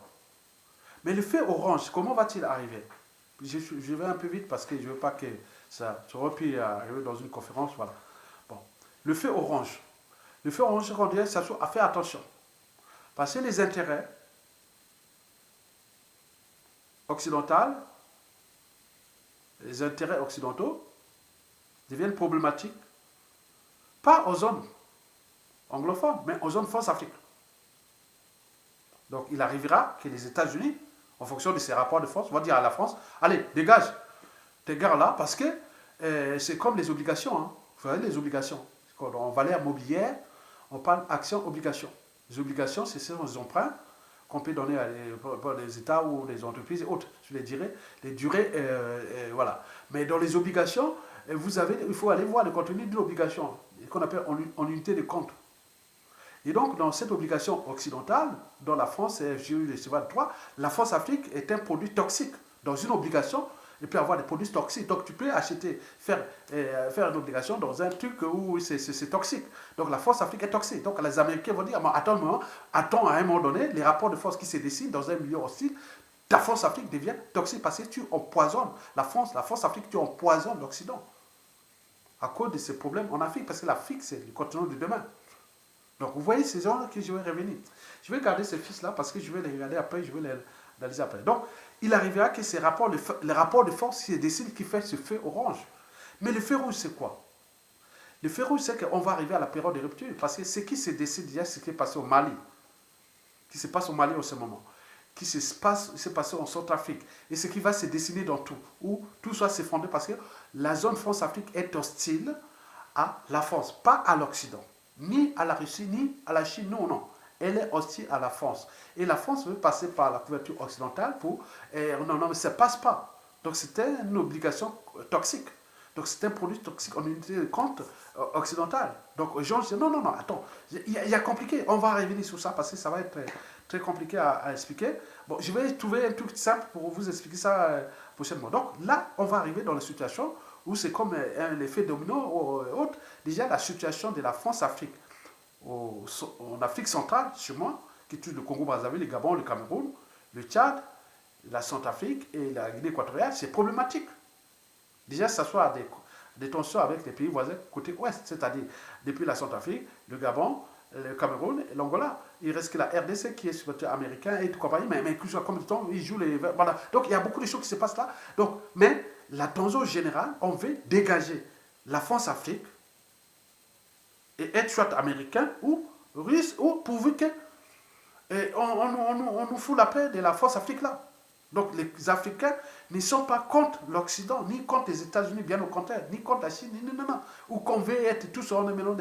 Mais le feu orange, comment va-t-il arriver? Je vais un peu vite parce que je ne veux pas que ça aurait pu arriver dans une conférence, voilà. Bon, le feu orange, on dirait, ça soit à faire attention. Parce que les intérêts occidentaux deviennent problématiques, pas aux zones anglophones, mais aux zones France-Afrique. Donc il arrivera que les États-Unis, en fonction de ces rapports de force, vont dire à la France, allez, dégage, tes gars là, parce que c'est comme les obligations. Hein. Vous voyez les obligations. En valeur mobilière, on parle action-obligation. Les obligations, c'est ces emprunts qu'on peut donner à les États ou les entreprises et autres, je les dirais, les durées, voilà. Mais dans les obligations, il faut aller voir le contenu de l'obligation, qu'on appelle en unité de compte. Et donc, dans cette obligation occidentale, dont la France est le cheval de Troie, la France-Afrique est un produit toxique. Dans une obligation, il peut y avoir des produits toxiques. Donc, tu peux acheter, faire une obligation dans un truc où c'est toxique. Donc, la France-Afrique est toxique. Donc, les Américains vont dire, attends à un moment donné, les rapports de force qui se dessinent dans un milieu hostile, la France-Afrique devient toxique parce que tu empoisonnes la France-Afrique, tu empoisonnes l'Occident. À cause de ces problèmes en Afrique, parce que l'Afrique, c'est le continent de demain. Donc, vous voyez ces gens-là que je vais revenir. Je vais garder ces fils-là parce que je vais les regarder après, je vais les analyser après. Donc, il arrivera que les rapports de force se dessinent qui fait ce feu orange. Mais le feu rouge, c'est quoi? Le feu rouge, c'est qu'on va arriver à la période de rupture. Parce que ce qui se dessine déjà, c'est ce qui est passé au Mali. Qui se passe au Mali en ce moment. Qui s'est passé en Centrafrique. Et ce qui va se dessiner dans tout. Où tout soit s'effondrer parce que la zone France-Afrique est hostile à la France, pas à l'Occident. Ni à la Russie, ni à la Chine, non. Elle est hostile à la France. Et la France veut passer par la couverture occidentale pour... non, mais ça ne passe pas. Donc c'était une obligation toxique. Donc c'est un produit toxique en unité de compte occidentale. Donc les gens disent, non, attends, il y a compliqué. On va revenir sur ça parce que ça va être très compliqué à expliquer. Bon, je vais trouver un truc simple pour vous expliquer ça prochainement. Donc là, on va arriver dans la situation où c'est comme un effet domino ou autre. Déjà, la situation de la France-Afrique, en Afrique centrale, sûrement, qui touche le Congo-Brazzaville, le Gabon, le Cameroun, le Tchad, la Centrafrique et la Guinée équatoriale, c'est problématique. Déjà, ça soit des tensions avec les pays voisins côté ouest, c'est-à-dire depuis la Centrafrique, le Gabon, le Cameroun et l'Angola. Il reste que la RDC qui est sur le territoire américain et tout compagnie, mais comme temps, ils jouent les... Voilà. Donc il y a beaucoup de choses qui se passent là. Donc, mais la tension générale, on veut dégager la France-Afrique et être soit américain ou russe, ou pourvu que on nous fout la paix de la France-Afrique là. Donc les Africains ne sont pas contre l'Occident, ni contre les États-Unis, bien au contraire, ni contre la Chine, ni non. Ou qu'on veut être tous en mêlant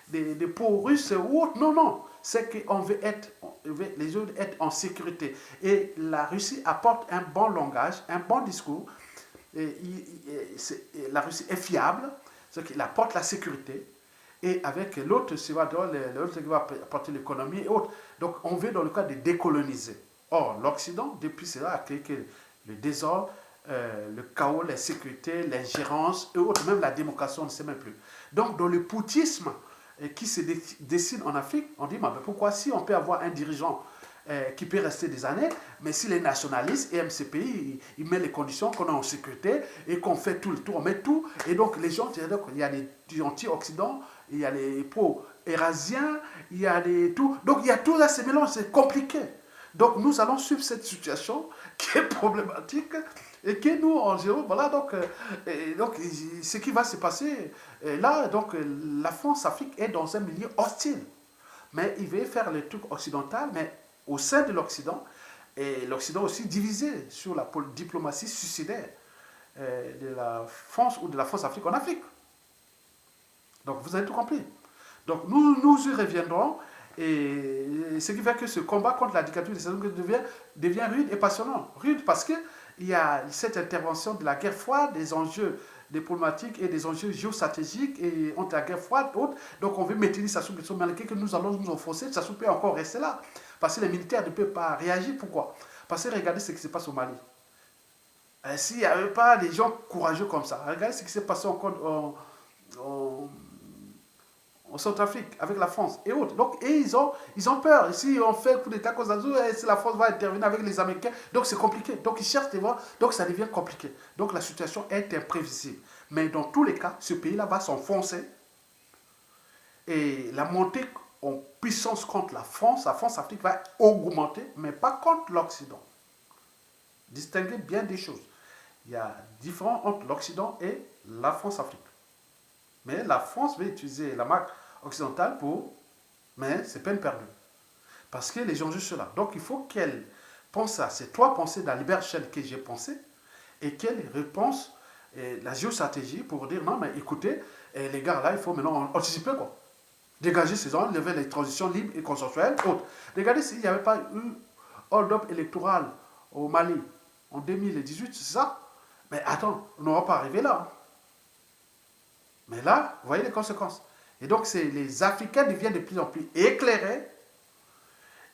des peaux russes ou autres. Non, non. C'est qu'on veut être, les autres être en sécurité. Et la Russie apporte un bon langage, un bon discours. La Russie est fiable, c'est qu'il apporte la sécurité. Et avec l'autre, l'autre qui va apporter l'économie et autres. Donc on veut dans le cas de décoloniser. Or, l'Occident, depuis cela, a créé le désordre, le chaos, l'insécurité, l'ingérence et autres, même la démocratie, on ne sait même plus. Donc, dans le poutisme qui se dessine en Afrique, on dit, mais pourquoi si on peut avoir un dirigeant qui peut rester des années, mais s'il est nationaliste et aime ce pays, il met les conditions qu'on est en sécurité et qu'on fait tout le tour, on met tout, et donc les gens, il y a les anti-Occident, il y a les pro-érasiens, il y a les tout, donc il y a tout là, ces mélanges, c'est compliqué. Donc nous allons suivre cette situation qui est problématique et que nous en géo, voilà, donc ce qui va se passer là, donc la France-Afrique est dans un milieu hostile, mais il veut faire le truc occidental, mais au sein de l'Occident, et l'Occident aussi divisé sur la diplomatie suicidaire de la France ou de la France-Afrique en Afrique. Donc vous avez tout compris. Donc nous y reviendrons. Et ce qui fait que ce combat contre la dictature des États-Unis devient rude et passionnant. Rude parce qu'il y a cette intervention de la guerre froide, des enjeux diplomatiques et des enjeux géostratégiques et entre la guerre froide et autres. Donc on veut maintenir Sassou Nguesso, malgré que nous allons nous enfoncer, Sassou peut encore rester là. Parce que les militaires ne peuvent pas réagir. Pourquoi? Parce que regardez ce qui se passe au Mali. S'il n'y avait pas des gens courageux comme ça, regardez ce qui s'est passé encore en Centrafrique, avec la France et autres. Donc, et ils ont peur. Si on fait coup d'État comme ça, si la France va intervenir avec les Américains, donc c'est compliqué. Donc, ils cherchent des voies, donc ça devient compliqué. Donc, la situation est imprévisible. Mais dans tous les cas, ce pays-là va s'enfoncer. Et la montée en puissance contre la France-Afrique va augmenter, mais pas contre l'Occident. Distinguez bien des choses. Il y a différence entre l'Occident et la France-Afrique. Mais la France va utiliser la marque occidentale pour... Mais c'est peine perdue. Parce que les enjeux sont là. Donc il faut qu'elle pense à ces trois pensées dans l'Iberchel que j'ai pensé et qu'elle repense la géostratégie pour dire non, mais écoutez, les gars là, il faut maintenant anticiper quoi. Dégager ces zones, lever les transitions libres et consensuelles, autres. Regardez s'il n'y avait pas eu hold-up électoral au Mali en 2018, c'est ça? Mais attends, on n'aura pas arrivé là. Mais là, vous voyez les conséquences. Et donc, les Africains deviennent de plus en plus éclairés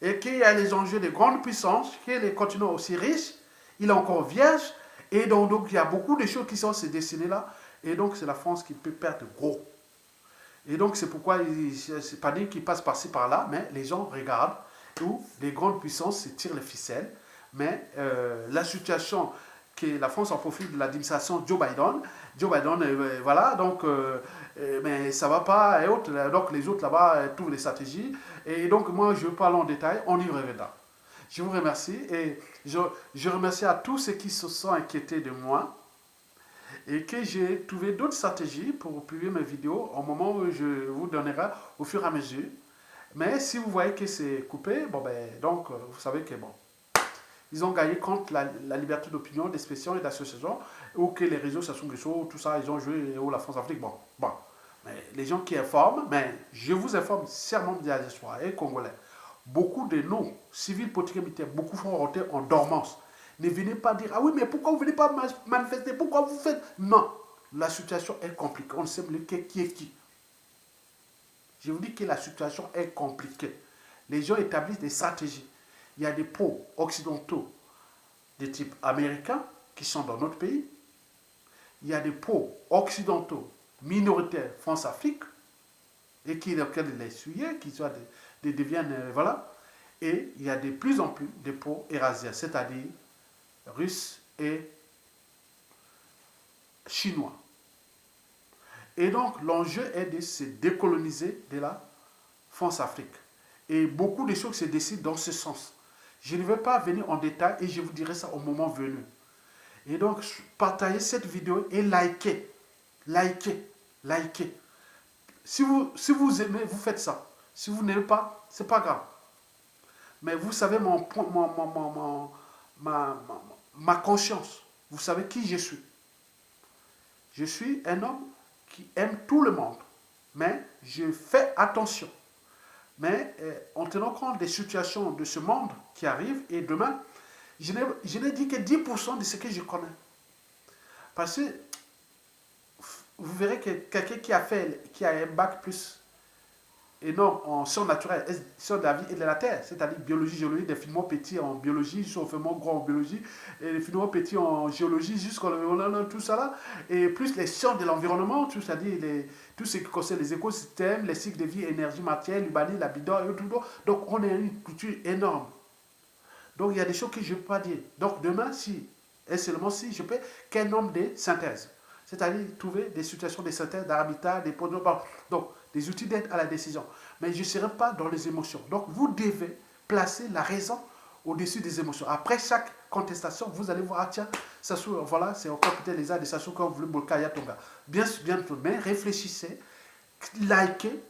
et qu'il y a les enjeux de grandes puissances, que les continents aussi riches, il est encore vierge, et donc il y a beaucoup de choses qui sont se dessiner là, et donc c'est la France qui peut perdre gros. Et donc c'est pourquoi c'est pas dit qu'ils passent par-ci par-là, mais les gens regardent où les grandes puissances se tirent les ficelles, mais la situation que la France en profite de l'administration Joe Biden. Joe Biden, voilà, donc, mais ça va pas, et autres, donc les autres là-bas trouvent les stratégies. Et donc, moi, je parle en détail, on y reviendra. Je vous remercie et je remercie à tous ceux qui se sont inquiétés de moi et que j'ai trouvé d'autres stratégies pour publier mes vidéos au moment où je vous donnerai au fur et à mesure. Mais si vous voyez que c'est coupé, bon ben, donc, vous savez que bon. Ils ont gagné contre la liberté d'opinion, d'expression et d'association, ou que les réseaux Sassou Nguesso, tout ça, ils ont joué, ou la France-Afrique. Bon. Mais les gens qui informent, mais je vous informe, serment de diaspora et congolais, beaucoup de nos civils, politiques et militaires, beaucoup font rentrer en dormance. Ne venez pas dire, ah oui, mais pourquoi vous ne venez pas manifester, pourquoi vous faites... Non, la situation est compliquée, on ne sait plus qui est qui. Je vous dis que la situation est compliquée. Les gens établissent des stratégies. Il y a des pros occidentaux de type américain qui sont dans notre pays. Il y a des pros occidentaux minoritaires France-Afrique et qui les suivent, qui deviennent, voilà. Et il y a de plus en plus de pros eurasiens, c'est-à-dire russes et chinois. Et donc l'enjeu est de se décoloniser de la France-Afrique. Et beaucoup de choses se décident dans ce sens. Je ne vais pas venir en détail et je vous dirai ça au moment venu. Et donc, partagez cette vidéo et likez. Likez. Likez. Si vous aimez, vous faites ça. Si vous n'aimez pas, c'est pas grave. Mais vous savez ma conscience. Vous savez qui je suis. Je suis un homme qui aime tout le monde. Mais je fais attention. Mais en tenant compte des situations de ce monde qui arrivent, et demain, je n'ai dit que 10% de ce que je connais. Parce que vous verrez que quelqu'un qui a un bac plus énorme en sciences naturelles, sciences de la vie et de la terre, c'est-à-dire biologie, géologie, des finalement petits en biologie, jusqu'au finalement gros en biologie, et les finalement petits en géologie, jusqu'au tout ça là, et plus les sciences de l'environnement, c'est-à-dire tout ce qui concerne les écosystèmes, les cycles de vie, énergie, matière, l'urbanisme, l'habitat, et tout. Donc on a une culture énorme. Donc il y a des choses que je ne peux pas dire. Donc demain, si, et seulement si, je peux qu'un nombre de synthèses. C'est-à-dire trouver des situations de synthèse, d'habitat, des points de... Donc, des outils d'aide à la décision. Mais je ne serai pas dans les émotions. Donc, vous devez placer la raison au-dessus des émotions. Après chaque contestation, vous allez voir, ah tiens, ça voilà, c'est encore peut-être les aides, ça comme vous voulez, Bolkaya Tonga. Bien tout, mais réfléchissez, likez,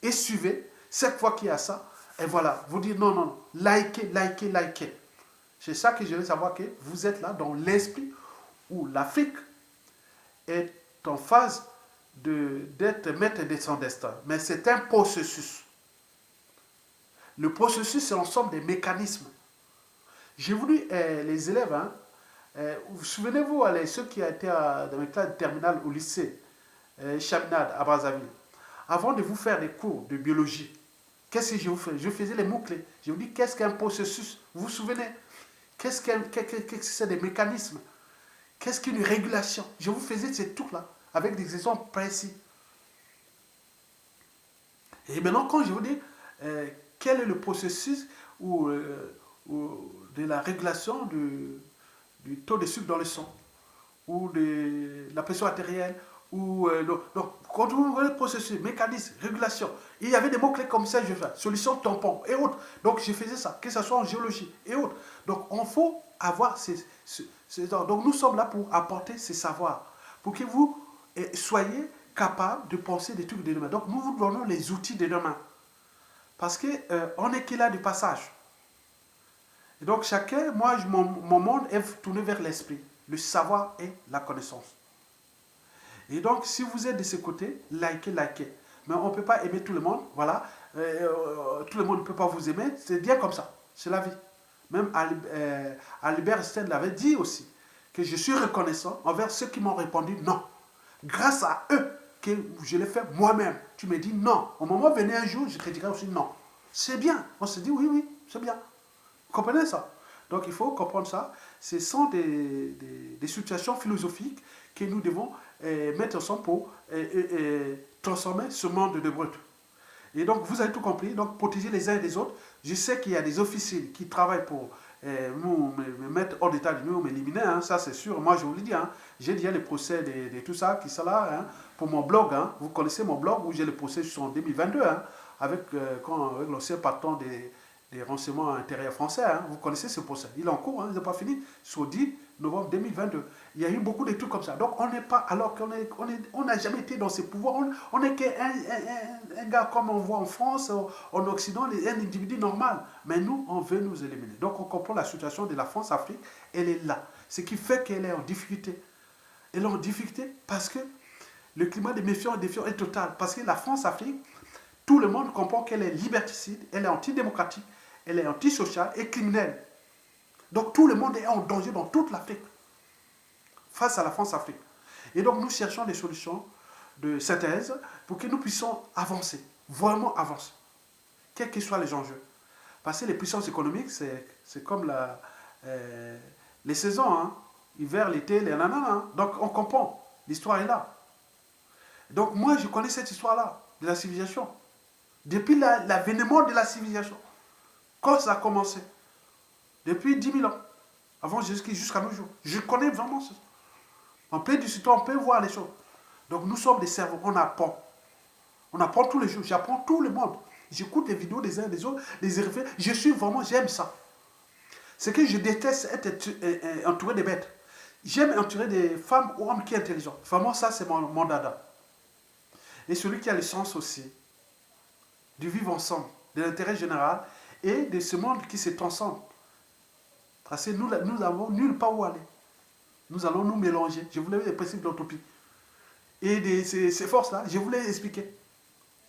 et suivez. Chaque fois qu'il y a ça, et voilà, vous dites non, likez. C'est ça que je veux savoir, que vous êtes là dans l'esprit où l'Afrique est en phase d'être maître de son destin. Mais c'est un processus. Le processus, c'est l'ensemble des mécanismes. J'ai voulu, les élèves, vous souvenez-vous, ceux qui étaient dans mes classes terminales au lycée, Chaminade, à Brazzaville, avant de vous faire des cours de biologie, qu'est-ce que je vous faisais? Je faisais les mots-clés. Je vous dis, qu'est-ce qu'un processus? Vous vous souvenez? Qu'est-ce que c'est des mécanismes? Qu'est-ce qu'une régulation? Je vous faisais ces trucs-là, avec des exemples précis. Et maintenant, quand je vous dis quel est le processus de la régulation du taux de sucre dans le sang, ou de la pression artérielle, donc, quand vous voyez le processus, mécanisme, régulation, il y avait des mots-clés comme ça, je fais, solution tampon et autres. Donc, je faisais ça, que ce soit en géologie et autres. Donc, il faut avoir donc, nous sommes là pour apporter ces savoirs, pour que vous soyez capables de penser des trucs de demain. Donc, nous vous donnons les outils de demain. Parce qu'on n'est que là du passage. Et donc, chacun, moi, mon monde est tourné vers l'esprit, le savoir et la connaissance. Et donc, si vous êtes de ce côté, likez. Mais on ne peut pas aimer tout le monde, voilà. Tout le monde ne peut pas vous aimer, c'est bien comme ça, c'est la vie. Même Albert Einstein l'avait dit aussi, que je suis reconnaissant envers ceux qui m'ont répondu non. Grâce à eux, que je l'ai fait moi-même. Tu me dis non. Au moment venu un jour, je te dirai aussi non. C'est bien. On se dit oui, c'est bien. Vous comprenez ça? Donc il faut comprendre ça. Ce sont des situations philosophiques que nous devons mettre ensemble pour transformer ce monde de brut. Et donc, vous avez tout compris. Donc, protéger les uns et les autres. Je sais qu'il y a des officiers qui travaillent pour me mettre hors d'état de nuit ou m'éliminer. Hein, ça, c'est sûr. Moi, je vous le dis. Hein, j'ai déjà les procès de tout ça qui sont là. Hein, pour mon blog. Hein, vous connaissez mon blog où j'ai les procès en 2022. Hein, avec l'ancien patron des renseignements intérieurs français. Hein, vous connaissez ce procès. Il est en cours. Hein, il n'est pas fini. Sur 10 novembre 2022. Il y a eu beaucoup de trucs comme ça. Donc, on n'est pas, alors qu'on n'a jamais été dans ces pouvoirs, on n'est qu'un gars comme on voit en France, en Occident, un individu normal. Mais nous, on veut nous éliminer. Donc, on comprend la situation de la France-Afrique, elle est là. Ce qui fait qu'elle est en difficulté. Elle est en difficulté parce que le climat de méfiance et défiance est total. Parce que la France-Afrique, tout le monde comprend qu'elle est liberticide, elle est antidémocratique, elle est antisociale et criminelle. Donc tout le monde est en danger dans toute l'Afrique face à la France-Afrique. Et donc nous cherchons des solutions de synthèse pour que nous puissions avancer, vraiment avancer, quels que soient les enjeux. Parce que les puissances économiques, c'est comme les saisons, hein, hiver, l'été, les nanana. Hein. Donc on comprend, l'histoire est là. Donc moi je connais cette histoire-là, de la civilisation. Depuis l'avènement de la civilisation, quand ça a commencé, depuis 10 000 ans, avant Jésus-Christ jusqu'à nos jours. Je connais vraiment ça. En plein du temps, on peut voir les choses. Donc nous sommes des cerveaux, on apprend. On apprend tous les jours. J'apprends tout le monde. J'écoute les vidéos des uns et des autres, les RFA. Je suis vraiment, j'aime ça. Ce que je déteste, être entouré de bêtes. J'aime entourer des femmes ou hommes qui sont intelligents. Vraiment, ça, c'est mon dada. Et celui qui a le sens aussi du vivre ensemble, de l'intérêt général et de ce monde qui se transcende. Parce que nous n'avons nulle part où aller. Nous allons nous mélanger. Je voulais les principes d'utopie. Et ces forces-là, je voulais expliquer.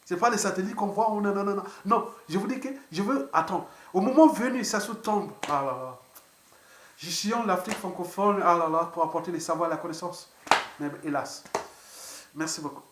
Ce n'est pas les satellites qu'on voit. Non, non, non, non. Non, je vous dis que je veux attendre. Au moment venu, ça se tombe. Ah là là. Je sillonne l'Afrique francophone, ah là là, pour apporter les savoirs et la connaissance. Mais hélas. Merci beaucoup.